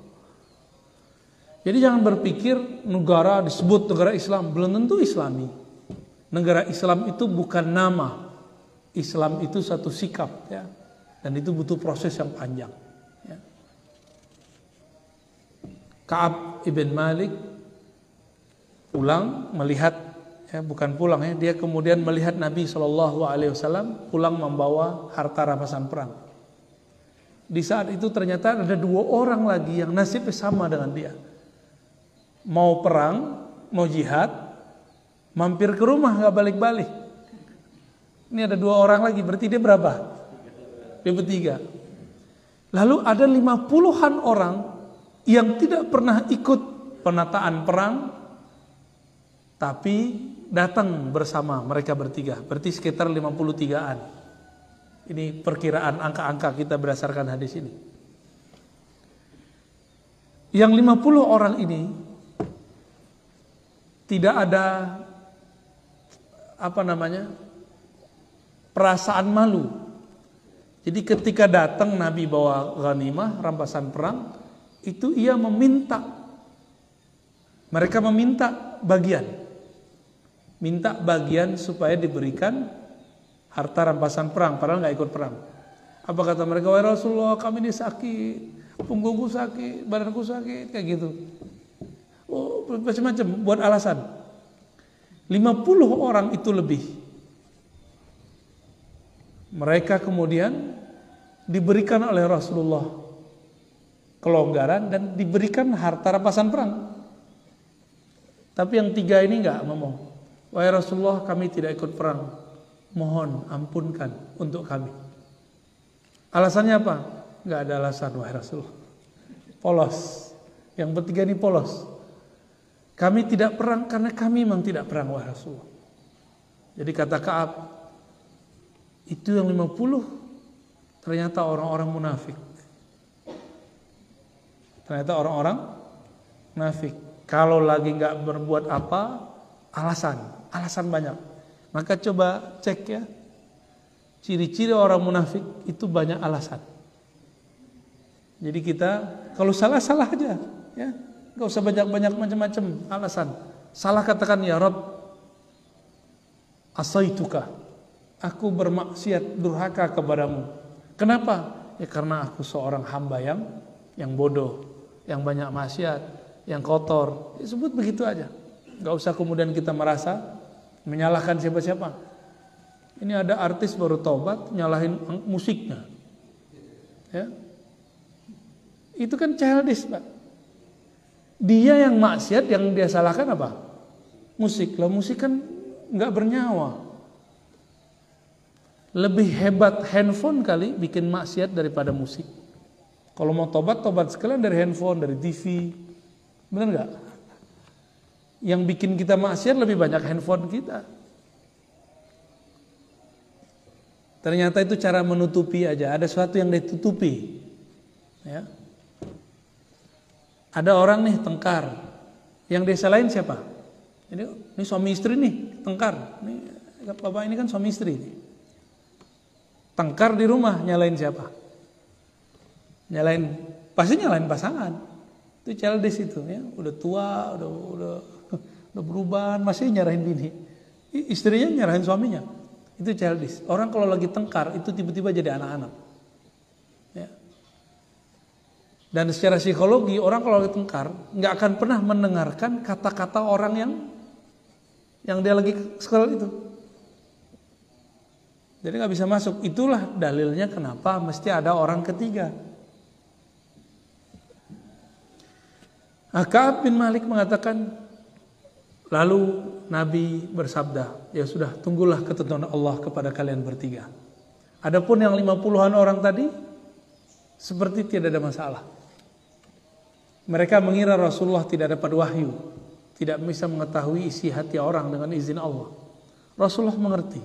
Jadi jangan berpikir negara disebut negara Islam belum tentu Islami. Negara Islam itu bukan nama. Islam itu satu sikap, ya. Dan itu butuh proses yang panjang, ya. Ka'ab ibn Malik pulang melihat, ya, bukan pulang, ya, dia kemudian melihat Nabi SAW pulang membawa harta rampasan perang. Di saat itu ternyata ada 2 orang lagi yang nasibnya sama dengan dia. Mau perang, mau jihad, mampir ke rumah gak balik-balik. Ini ada 2 orang lagi, berarti dia berapa? Dia bertiga. Lalu ada 50-an orang yang tidak pernah ikut penataan perang, tapi datang bersama mereka bertiga. Berarti sekitar 53-an. Ini perkiraan angka-angka kita berdasarkan hadis ini. Yang 50 orang ini tidak ada perasaan malu. Jadi ketika datang Nabi bawa ghanimah, rampasan perang, itu ia meminta, mereka meminta bagian, minta bagian supaya diberikan harta rampasan perang, padahal nggak ikut perang. Apa kata mereka? Wahai Rasulullah, kami ini sakit, punggungku sakit, badanku sakit, kayak gitu. Oh, macam-macam buat alasan. 50 orang itu lebih. Mereka kemudian diberikan oleh Rasulullah kelonggaran dan diberikan harta rampasan perang. Tapi yang 3 ini enggak ngomong. Wahai Rasulullah, kami tidak ikut perang. Mohon ampunkan untuk kami. Alasannya apa? Enggak ada alasan, wahai Rasulullah. Polos. Yang bertiga ini polos. Kami tidak perang karena kami memang tidak perang, wahai Rasulullah. Jadi kata Ka'ab, itu yang 50 ternyata orang-orang munafik. Ternyata orang-orang munafik. Kalau lagi nggak berbuat apa, alasan banyak. Maka coba cek, ya, ciri-ciri orang munafik itu banyak alasan. Jadi kita kalau salah aja, ya, nggak usah banyak macam-macam alasan. Salah katakan, ya Rabb, asaituka, aku bermaksiat durhaka kepadamu. Kenapa? Ya karena aku seorang hamba yang bodoh, yang banyak maksiat, yang kotor. Disebut begitu aja. Gak usah kemudian kita merasa menyalahkan siapa-siapa. Ini ada artis baru taubat nyalahin musiknya, ya. Itu kan childish, Pak. Dia yang maksiat, yang dia salahkan apa? Musik. Lah musik kan nggak bernyawa. Lebih hebat handphone kali bikin maksiat daripada musik. Kalau mau tobat sekalian dari handphone, dari TV. Benar nggak? Yang bikin kita maksiat lebih banyak handphone kita. Ternyata itu cara menutupi aja. Ada sesuatu yang ditutupi, ya. Ada orang nih tengkar, yang dia salahin siapa? Ini suami istri nih tengkar. Ini bapak ini kan suami istri nih. Tengkar di rumah, nyalain siapa? Pasti nyalain pasangan. Itu childish itu, ya. Udah tua, udah berubah, masih nyarahin bini. Istrinya nyarahin suaminya. Itu childish. Orang kalau lagi tengkar itu tiba-tiba jadi anak-anak, ya. Dan secara psikologi orang kalau lagi tengkar nggak akan pernah mendengarkan kata-kata orang yang dia lagi sekolah itu. Jadi nggak bisa masuk. Itulah dalilnya kenapa mesti ada orang ketiga. Ka'ab bin Malik mengatakan, lalu Nabi bersabda, ya sudah, tunggulah ketentuan Allah kepada kalian bertiga. Adapun yang 50-an orang tadi, seperti tidak ada masalah. Mereka mengira Rasulullah tidak dapat wahyu, tidak bisa mengetahui isi hati orang dengan izin Allah. Rasulullah mengerti,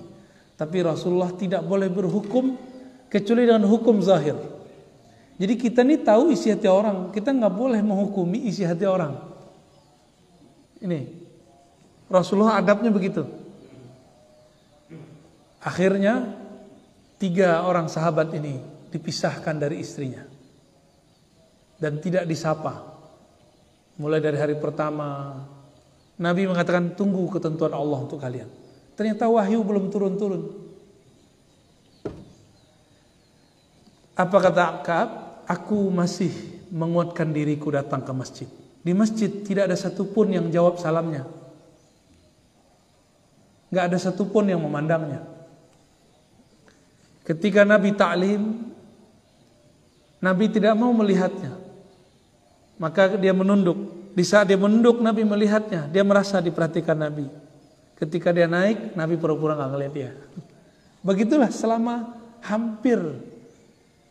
tapi Rasulullah tidak boleh berhukum kecuali dengan hukum zahir. Jadi kita ini tahu isi hati orang, kita nggak boleh menghukumi isi hati orang. Ini Rasulullah adabnya begitu. Akhirnya 3 orang sahabat ini dipisahkan dari istrinya dan tidak disapa. Mulai dari hari pertama Nabi mengatakan, tunggu ketentuan Allah untuk kalian. Ternyata wahyu belum turun-turun. Apa kata Ka'ab? Aku masih menguatkan diriku datang ke masjid. Di masjid tidak ada satupun yang jawab salamnya. Gak ada satupun yang memandangnya. Ketika Nabi ta'lim, Nabi tidak mau melihatnya. Maka dia menunduk. Di saat dia menunduk, Nabi melihatnya. Dia merasa diperhatikan Nabi. Ketika dia naik, Nabi pura-pura gak ngeliat dia. Begitulah selama hampir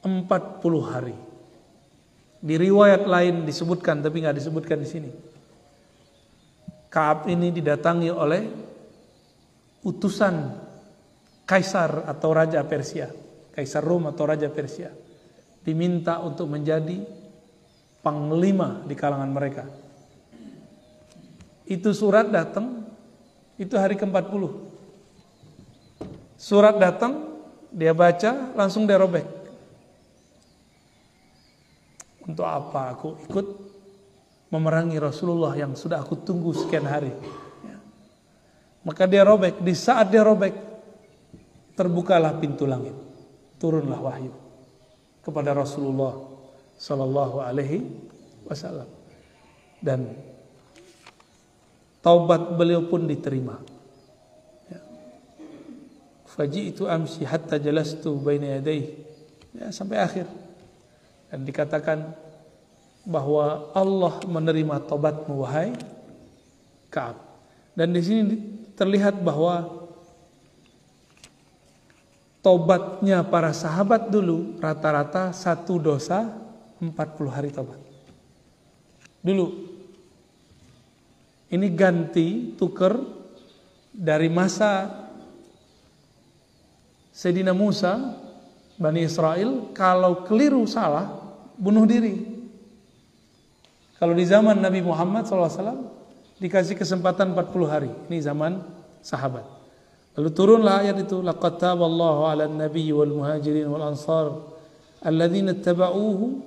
40 hari. Di riwayat lain disebutkan, tapi gak disebutkan di sini. Ka'ab ini didatangi oleh utusan Kaisar atau Raja Persia. Kaisar Rom atau Raja Persia. Diminta untuk menjadi panglima di kalangan mereka. Itu surat datang, itu hari ke-40. Surat datang, dia baca, langsung dia robek. Untuk apa aku ikut memerangi Rasulullah yang sudah aku tunggu sekian hari? Maka dia robek. Di saat dia robek, terbukalah pintu langit. Turunlah wahyu kepada Rasulullah Sallallahu Alaihi Wasallam. Dan taubat beliau pun diterima. Faji'tu amsi hatta jalastu baina yadayhi. Sampai akhir. Dan dikatakan bahwa Allah menerima taubatmu wahai Ka'ab. Dan di sini terlihat bahwa taubatnya para sahabat dulu rata-rata satu dosa 40 hari taubat. Dulu. Ini ganti tuker dari masa Sayyidina Musa, Bani Israel, kalau keliru salah bunuh diri. Kalau di zaman Nabi Muhammad SAW dikasih kesempatan 40 hari. Ini zaman sahabat. Lalu turunlah ayat itu, laqad taballahu 'alan nabiyyi wal muhajirin wal ansar alladzina ittaba'uhu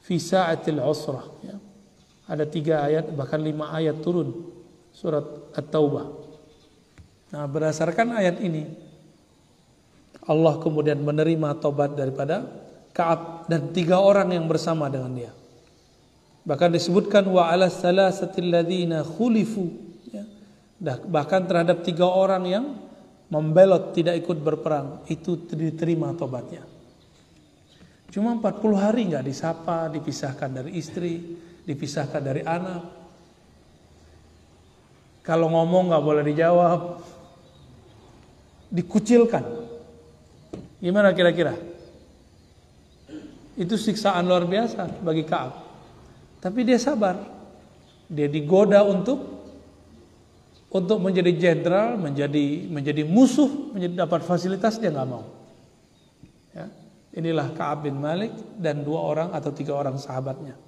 fi sa'atil 'usrah. Ya. Ada 3 ayat, bahkan 5 ayat turun surat At-Taubah. Nah, berdasarkan ayat ini Allah kemudian menerima taubat daripada Ka'ab dan 3 orang yang bersama dengan dia. Bahkan disebutkan wa 'ala salasatil ladzina khulifu, ya. Bahkan terhadap 3 orang yang membelot tidak ikut berperang, itu diterima tobatnya. Cuma 40 hari enggak disapa, dipisahkan dari istri, dipisahkan dari anak. Kalau ngomong enggak boleh dijawab. Dikucilkan. Gimana kira-kira? Itu siksaan luar biasa bagi Ka'ab. Tapi dia sabar. Dia digoda untuk menjadi jenderal, menjadi musuh, menjadi dapat fasilitas, dia nggak mau. Ya. Inilah Ka'ab bin Malik dan 2 orang atau 3 orang sahabatnya.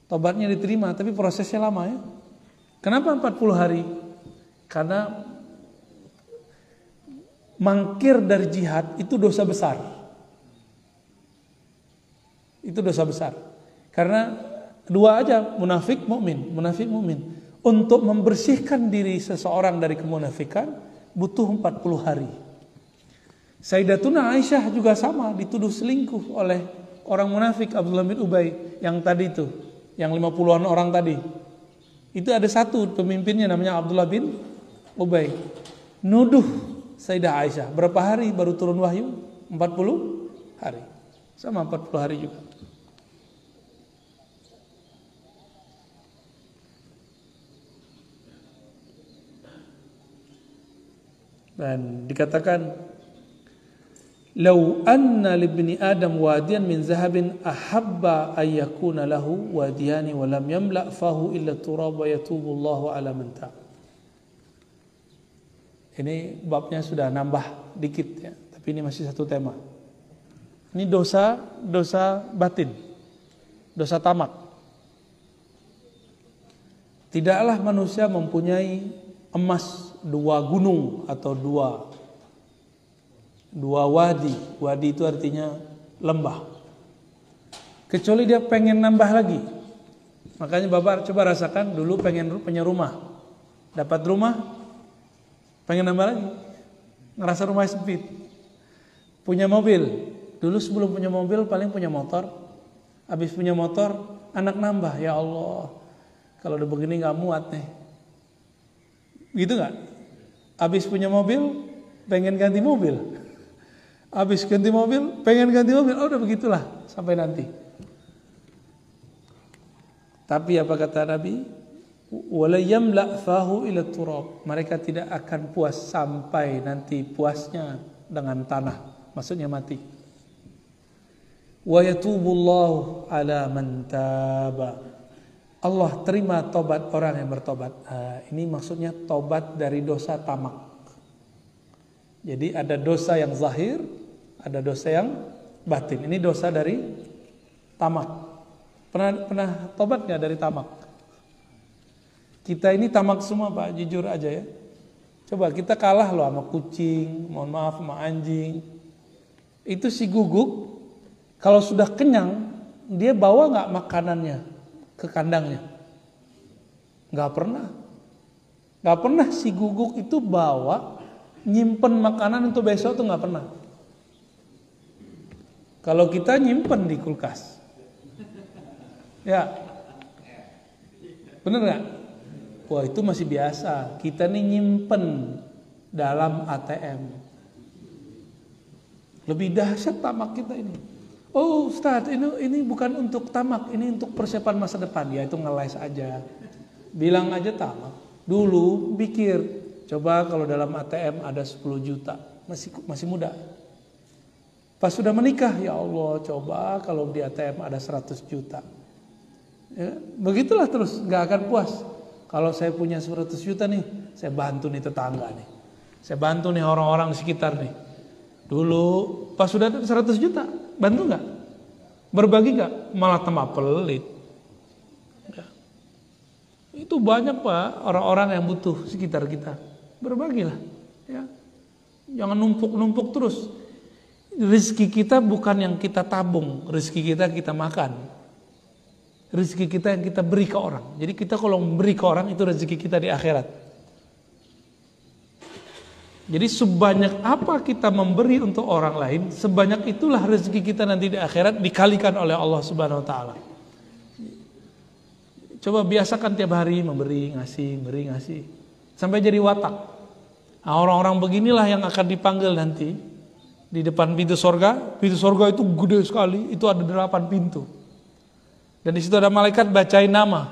Tobatnya diterima, tapi prosesnya lama ya. Kenapa 40 hari? Karena mangkir dari jihad itu dosa besar. Itu dosa besar. Karena 2 aja, munafik, mukmin, munafik, mukmin. Untuk membersihkan diri seseorang dari kemunafikan butuh 40 hari. Sayyidatuna Aisyah juga sama, dituduh selingkuh oleh orang munafik Abdullah bin Ubay yang tadi itu, yang 50-an orang tadi. Itu ada satu pemimpinnya namanya Abdullah bin Ubay. Nuduh Sayyidah Aisyah. Berapa hari baru turun wahyu? 40 hari. Sama 40 hari juga. Dan dikatakan "Lau anna libni Adam wadiyan min zahabin ahabba ay yakuna lahu wadiyani wa lam yamla fahu illa turab wa yatubu Allahu ala man ta'a." Ini babnya sudah nambah dikit ya, tapi ini masih satu tema. Ini dosa batin, dosa tamak. Tidaklah manusia mempunyai emas 2 gunung atau 2 wadi. Wadi itu artinya lembah. Kecuali dia pengen nambah lagi. Makanya Bapak coba rasakan dulu pengen punya rumah. Dapat rumah, pengen nambah lagi. Ngerasa rumah sempit. Punya mobil. Dulu sebelum punya mobil paling punya motor. Habis punya motor, anak nambah. Ya Allah, kalau udah begini gak muat nih. Gitu gak? Habis punya mobil, pengen ganti mobil. Habis ganti mobil, pengen ganti mobil. Oh, udah begitulah sampai nanti. Tapi apa kata Nabi? Wala yamla fahu ila turab. Mereka tidak akan puas sampai nanti puasnya dengan tanah. Maksudnya mati. Wa yatubullahu ala man taba. Allah terima tobat orang yang bertobat. Ini maksudnya tobat dari dosa tamak. Jadi ada dosa yang zahir, ada dosa yang batin. Ini dosa dari tamak. Pernah tobat nggak dari tamak? Kita ini tamak semua Pak, jujur aja ya. Coba kita kalah loh sama kucing, mohon maaf sama anjing. Itu si guguk, kalau sudah kenyang, dia bawa nggak makanannya ke kandangnya? Nggak pernah. Nggak pernah si guguk itu bawa nyimpen makanan untuk besok tuh nggak pernah. Kalau kita nyimpen di kulkas, ya, bener nggak? Wah itu masih biasa. Kita nih nyimpen dalam ATM. Lebih dahsyat tamak kita ini. Oh Ustaz, ini bukan untuk tamak, ini untuk persiapan masa depan. Ya itu ngeles aja. Bilang aja tamak. Dulu pikir. Coba kalau dalam ATM ada 10 juta, masih muda. Pas sudah menikah, ya Allah, coba kalau di ATM ada 100 juta. Ya, begitulah terus, gak akan puas. Kalau saya punya 100 juta nih, saya bantu nih tetangga nih. Saya bantu nih orang-orang di sekitar nih. Dulu pas sudah ada 100 juta, bantu gak? Berbagi gak? Malah tambah pelit. Ya. Itu banyak Pak, orang-orang yang butuh sekitar kita. Berbagilah, ya. Jangan numpuk-numpuk terus. Rezeki kita bukan yang kita tabung, rezeki kita makan. Rezeki kita yang kita beri ke orang. Jadi kita kalau memberi ke orang itu rezeki kita di akhirat. Jadi sebanyak apa kita memberi untuk orang lain, sebanyak itulah rezeki kita nanti di akhirat dikalikan oleh Allah Subhanahu wa taala. Coba biasakan tiap hari memberi, ngasih. Sampai jadi watak. Nah, orang-orang beginilah yang akan dipanggil nanti di depan pintu sorga. Pintu sorga itu gede sekali, itu ada 8 pintu. Dan di situ ada malaikat bacain nama.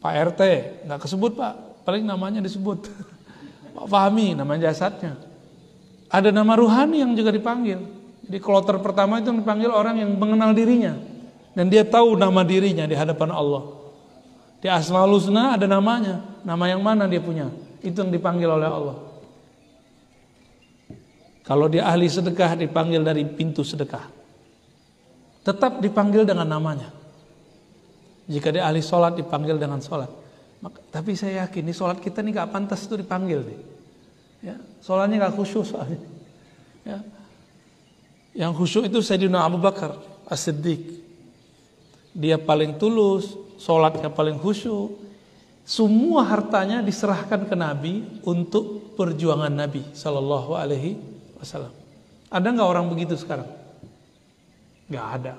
Pak RT, nggak kesebut Pak, paling namanya disebut. Pak Fahmi, nama jasadnya. Ada nama ruhani yang juga dipanggil. Jadi kloter pertama itu dipanggil orang yang mengenal dirinya dan dia tahu nama dirinya di hadapan Allah. Di Asmaul Husna ada namanya. Nama yang mana dia punya? Itu yang dipanggil oleh Allah. Kalau dia ahli sedekah dipanggil dari pintu sedekah. Tetap dipanggil dengan namanya. Jika dia ahli sholat dipanggil dengan sholat. Tapi saya yakin ini sholat kita nih gak pantas itu dipanggil nih. Ya, sholatnya gak khusyuk soalnya. Ya. Yang khusyuk itu Sayyidina Abu Bakar As-Siddiq. Dia paling tulus, sholatnya paling khusyuk. Semua hartanya diserahkan ke Nabi untuk perjuangan Nabi Sallallahu Alaihi Wasallam. Ada nggak orang begitu sekarang? Nggak ada.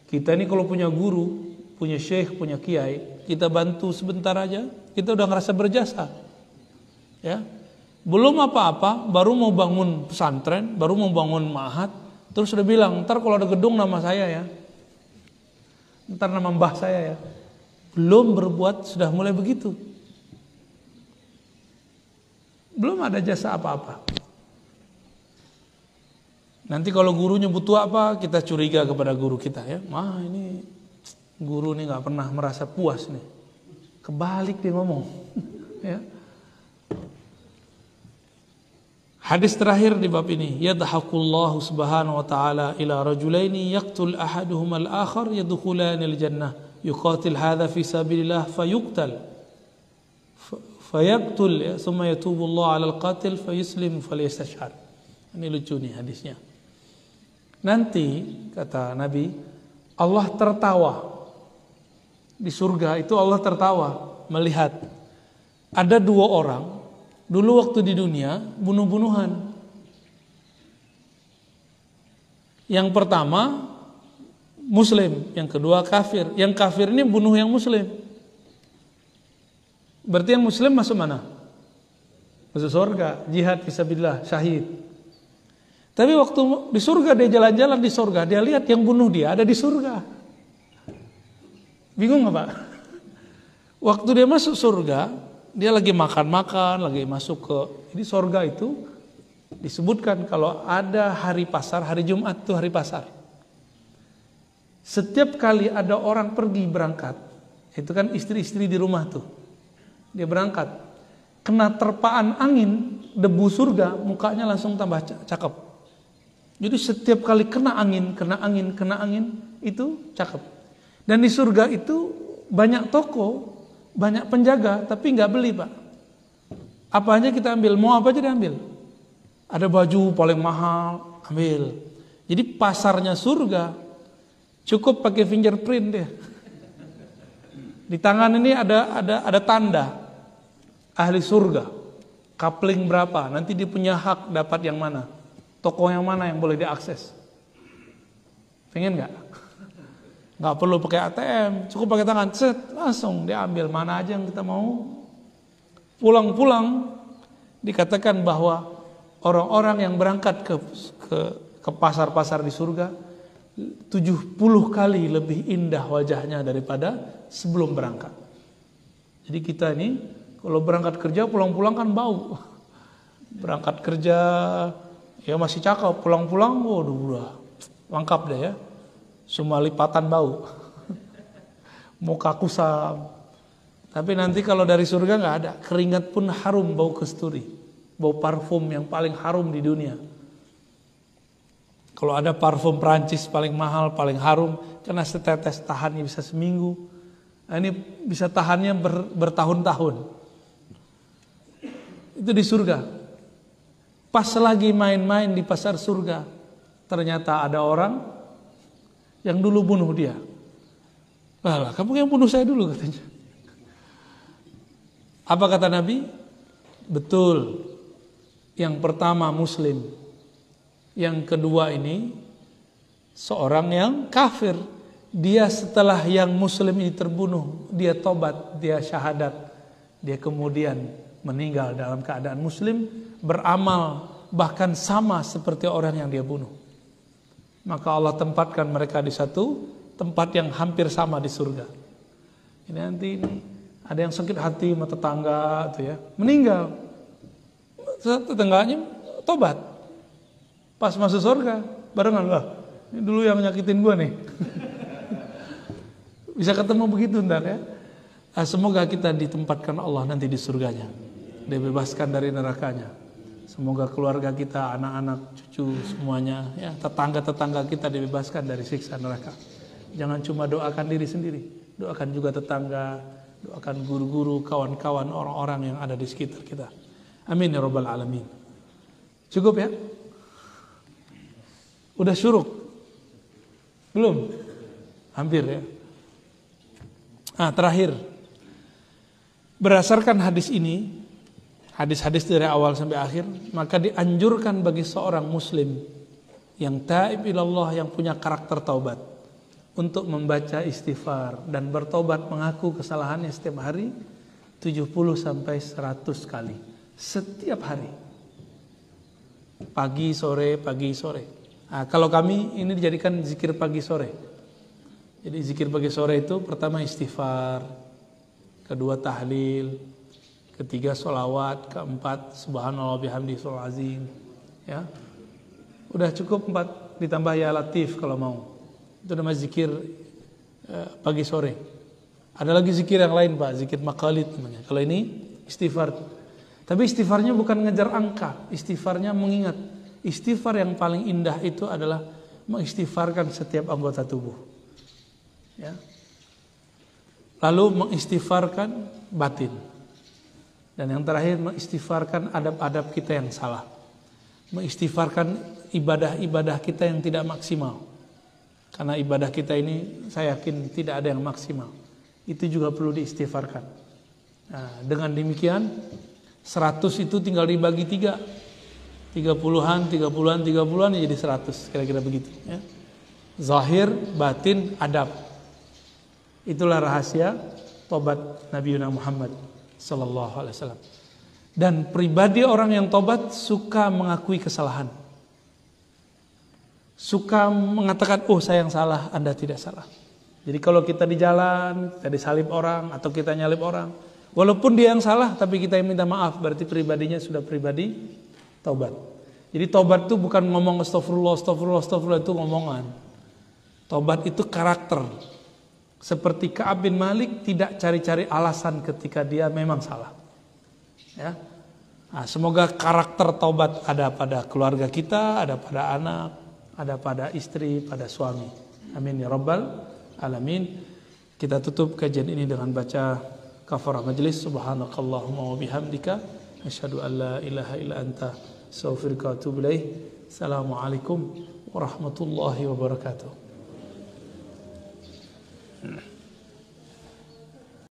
Kita ini kalau punya guru, punya syekh, punya kiai, kita bantu sebentar aja, kita udah ngerasa berjasa. Ya, belum apa-apa, baru mau bangun pesantren, baru mau bangun ma'had, terus udah bilang, ntar kalau ada gedung nama saya ya. Ntar nama mbah saya ya. Belum berbuat sudah mulai begitu. Belum ada jasa apa-apa. Nanti kalau gurunya butuh apa, kita curiga kepada guru kita ya. Wah ini guru nih gak pernah merasa puas nih. Kebalik dia ngomong. Ya. Hadis terakhir di bab ini, yadhakullahu subhanahu wa ta'ala ila rajulaini yaqtul ahaduhum al-akhar yadkhulanil jannah yuqatil hadha fi sabilillah fayuqtal fayaqtul ya thumma yatubu Allah 'ala al-qatil fayuslim falyastashhad. Ini lucu nih hadisnya. Nanti kata Nabi, Allah tertawa. Di surga itu Allah tertawa melihat Ada 2 orang dulu waktu di dunia bunuh-bunuhan. Yang pertama Muslim, yang kedua kafir. Yang kafir ini bunuh yang Muslim. Berarti yang Muslim masuk mana? Masuk surga, jihad fisabilillah, syahid. Tapi waktu di surga dia jalan-jalan di surga, dia lihat yang bunuh dia ada di surga. Bingung nggak Pak? Waktu dia masuk surga, dia lagi makan-makan, lagi masuk ke ini surga itu disebutkan kalau ada hari pasar, hari Jumat itu hari pasar. Setiap kali ada orang pergi berangkat, itu kan istri-istri di rumah tuh, dia berangkat, kena terpaan angin, debu surga, mukanya langsung tambah cakep. Jadi setiap kali kena angin, itu cakep. Dan di surga itu banyak toko, banyak penjaga, tapi nggak beli Pak. Apa aja kita ambil, mau apa aja diambil. Ada baju paling mahal, ambil. Jadi pasarnya surga cukup pakai fingerprint dia. Di tangan ini ada tanda ahli surga. Coupling berapa? Nanti dia punya hak dapat yang mana? Toko yang mana yang boleh diakses? Pengen nggak? Nggak perlu pakai ATM, cukup pakai tangan, set, langsung diambil mana aja yang kita mau. Pulang-pulang dikatakan bahwa orang-orang yang berangkat ke pasar-pasar di surga 70 kali lebih indah wajahnya daripada sebelum berangkat. Jadi kita ini kalau berangkat kerja pulang-pulang kan bau. Berangkat kerja ya masih cakep, pulang-pulang waduh udah lengkap deh ya. Semua lipatan bau. Muka kusam. Tapi nanti kalau dari surga nggak ada, keringat pun harum bau kasturi. Bau parfum yang paling harum di dunia. Kalau ada parfum Prancis paling mahal, paling harum, karena setetes tahannya bisa seminggu. Nah, ini bisa tahannya bertahun-tahun. Itu di surga. Pas lagi main-main di pasar surga, ternyata ada orang yang dulu bunuh dia. Lah, kamu yang bunuh saya dulu katanya. Apa kata Nabi? Betul. Yang pertama Muslim. Yang kedua ini seorang yang kafir. Dia setelah yang Muslim ini terbunuh, dia tobat, dia syahadat, dia kemudian meninggal dalam keadaan Muslim, beramal bahkan sama seperti orang yang dia bunuh. Maka Allah tempatkan mereka di satu tempat yang hampir sama di surga. Ini nanti ini ada yang sakit hati sama tetangga tuh ya, meninggal. Tetangganya tobat. Pas masuk surga, barengan lah. Ini dulu yang nyakitin gua nih. Bisa ketemu begitu ntar ya. Nah, semoga kita ditempatkan Allah nanti di surganya, dibebaskan dari nerakanya. Semoga keluarga kita, anak-anak, cucu semuanya, ya tetangga-tetangga kita dibebaskan dari siksa neraka. Jangan cuma doakan diri sendiri, doakan juga tetangga, doakan guru-guru, kawan-kawan, orang-orang yang ada di sekitar kita. Amin ya rabbal alamin. Cukup ya? Udah syuruk? Belum? Hampir ya. Nah, terakhir. Berdasarkan hadis ini, hadis-hadis dari awal sampai akhir, maka dianjurkan bagi seorang muslim yang taib ilallah, yang punya karakter taubat, untuk membaca istighfar dan bertobat mengaku kesalahannya setiap hari 70 sampai 100 kali. Setiap hari. Pagi sore, pagi sore. Nah, kalau kami ini dijadikan zikir pagi sore. Jadi zikir pagi sore itu pertama istighfar, kedua tahlil, ketiga sholawat, keempat subhanallah bihamdihi subhanal azim. Ya, udah cukup 4, ditambah ya latif kalau mau. Itu namanya zikir pagi sore. Ada lagi zikir yang lain Pak, zikir maqalid namanya. Kalau ini istighfar. Tapi istighfarnya bukan ngejar angka, istighfarnya mengingat. Istighfar yang paling indah itu adalah mengistighfarkan setiap anggota tubuh. Ya. Lalu mengistighfarkan batin. Dan yang terakhir mengistighfarkan adab-adab kita yang salah. Mengistighfarkan ibadah-ibadah kita yang tidak maksimal. Karena ibadah kita ini saya yakin tidak ada yang maksimal. Itu juga perlu diistighfarkan. Nah, dengan demikian 100 itu tinggal dibagi 3. 30-an, 30-an, 30-an jadi 100, kira-kira begitu ya. Zahir, batin, adab. Itulah rahasia tobat Nabi Muhammad sallallahu alaihi wasallam. Dan pribadi orang yang tobat suka mengakui kesalahan. Suka mengatakan, oh saya yang salah, Anda tidak salah. Jadi kalau kita di jalan, kita disalib orang atau kita nyalib orang, walaupun dia yang salah tapi kita yang minta maaf, berarti pribadinya sudah pribadi taubat. Jadi taubat itu bukan ngomong astagfirullah, astagfirullah, astagfirullah, itu ngomongan. Taubat itu karakter. Seperti Ka'ab bin Malik tidak cari-cari alasan ketika dia memang salah. Ya. Nah, semoga karakter taubat ada pada keluarga kita, ada pada anak, ada pada istri, pada suami. Amin ya rabbal alamin. Kita tutup kajian ini dengan baca kafarah majlis. Subhanakallahumma wa bihamdika asyhadu an la ilaha illa anta astaghfiruka wa atubu ilaik. Assalamualaikum warahmatullahi wabarakatuh.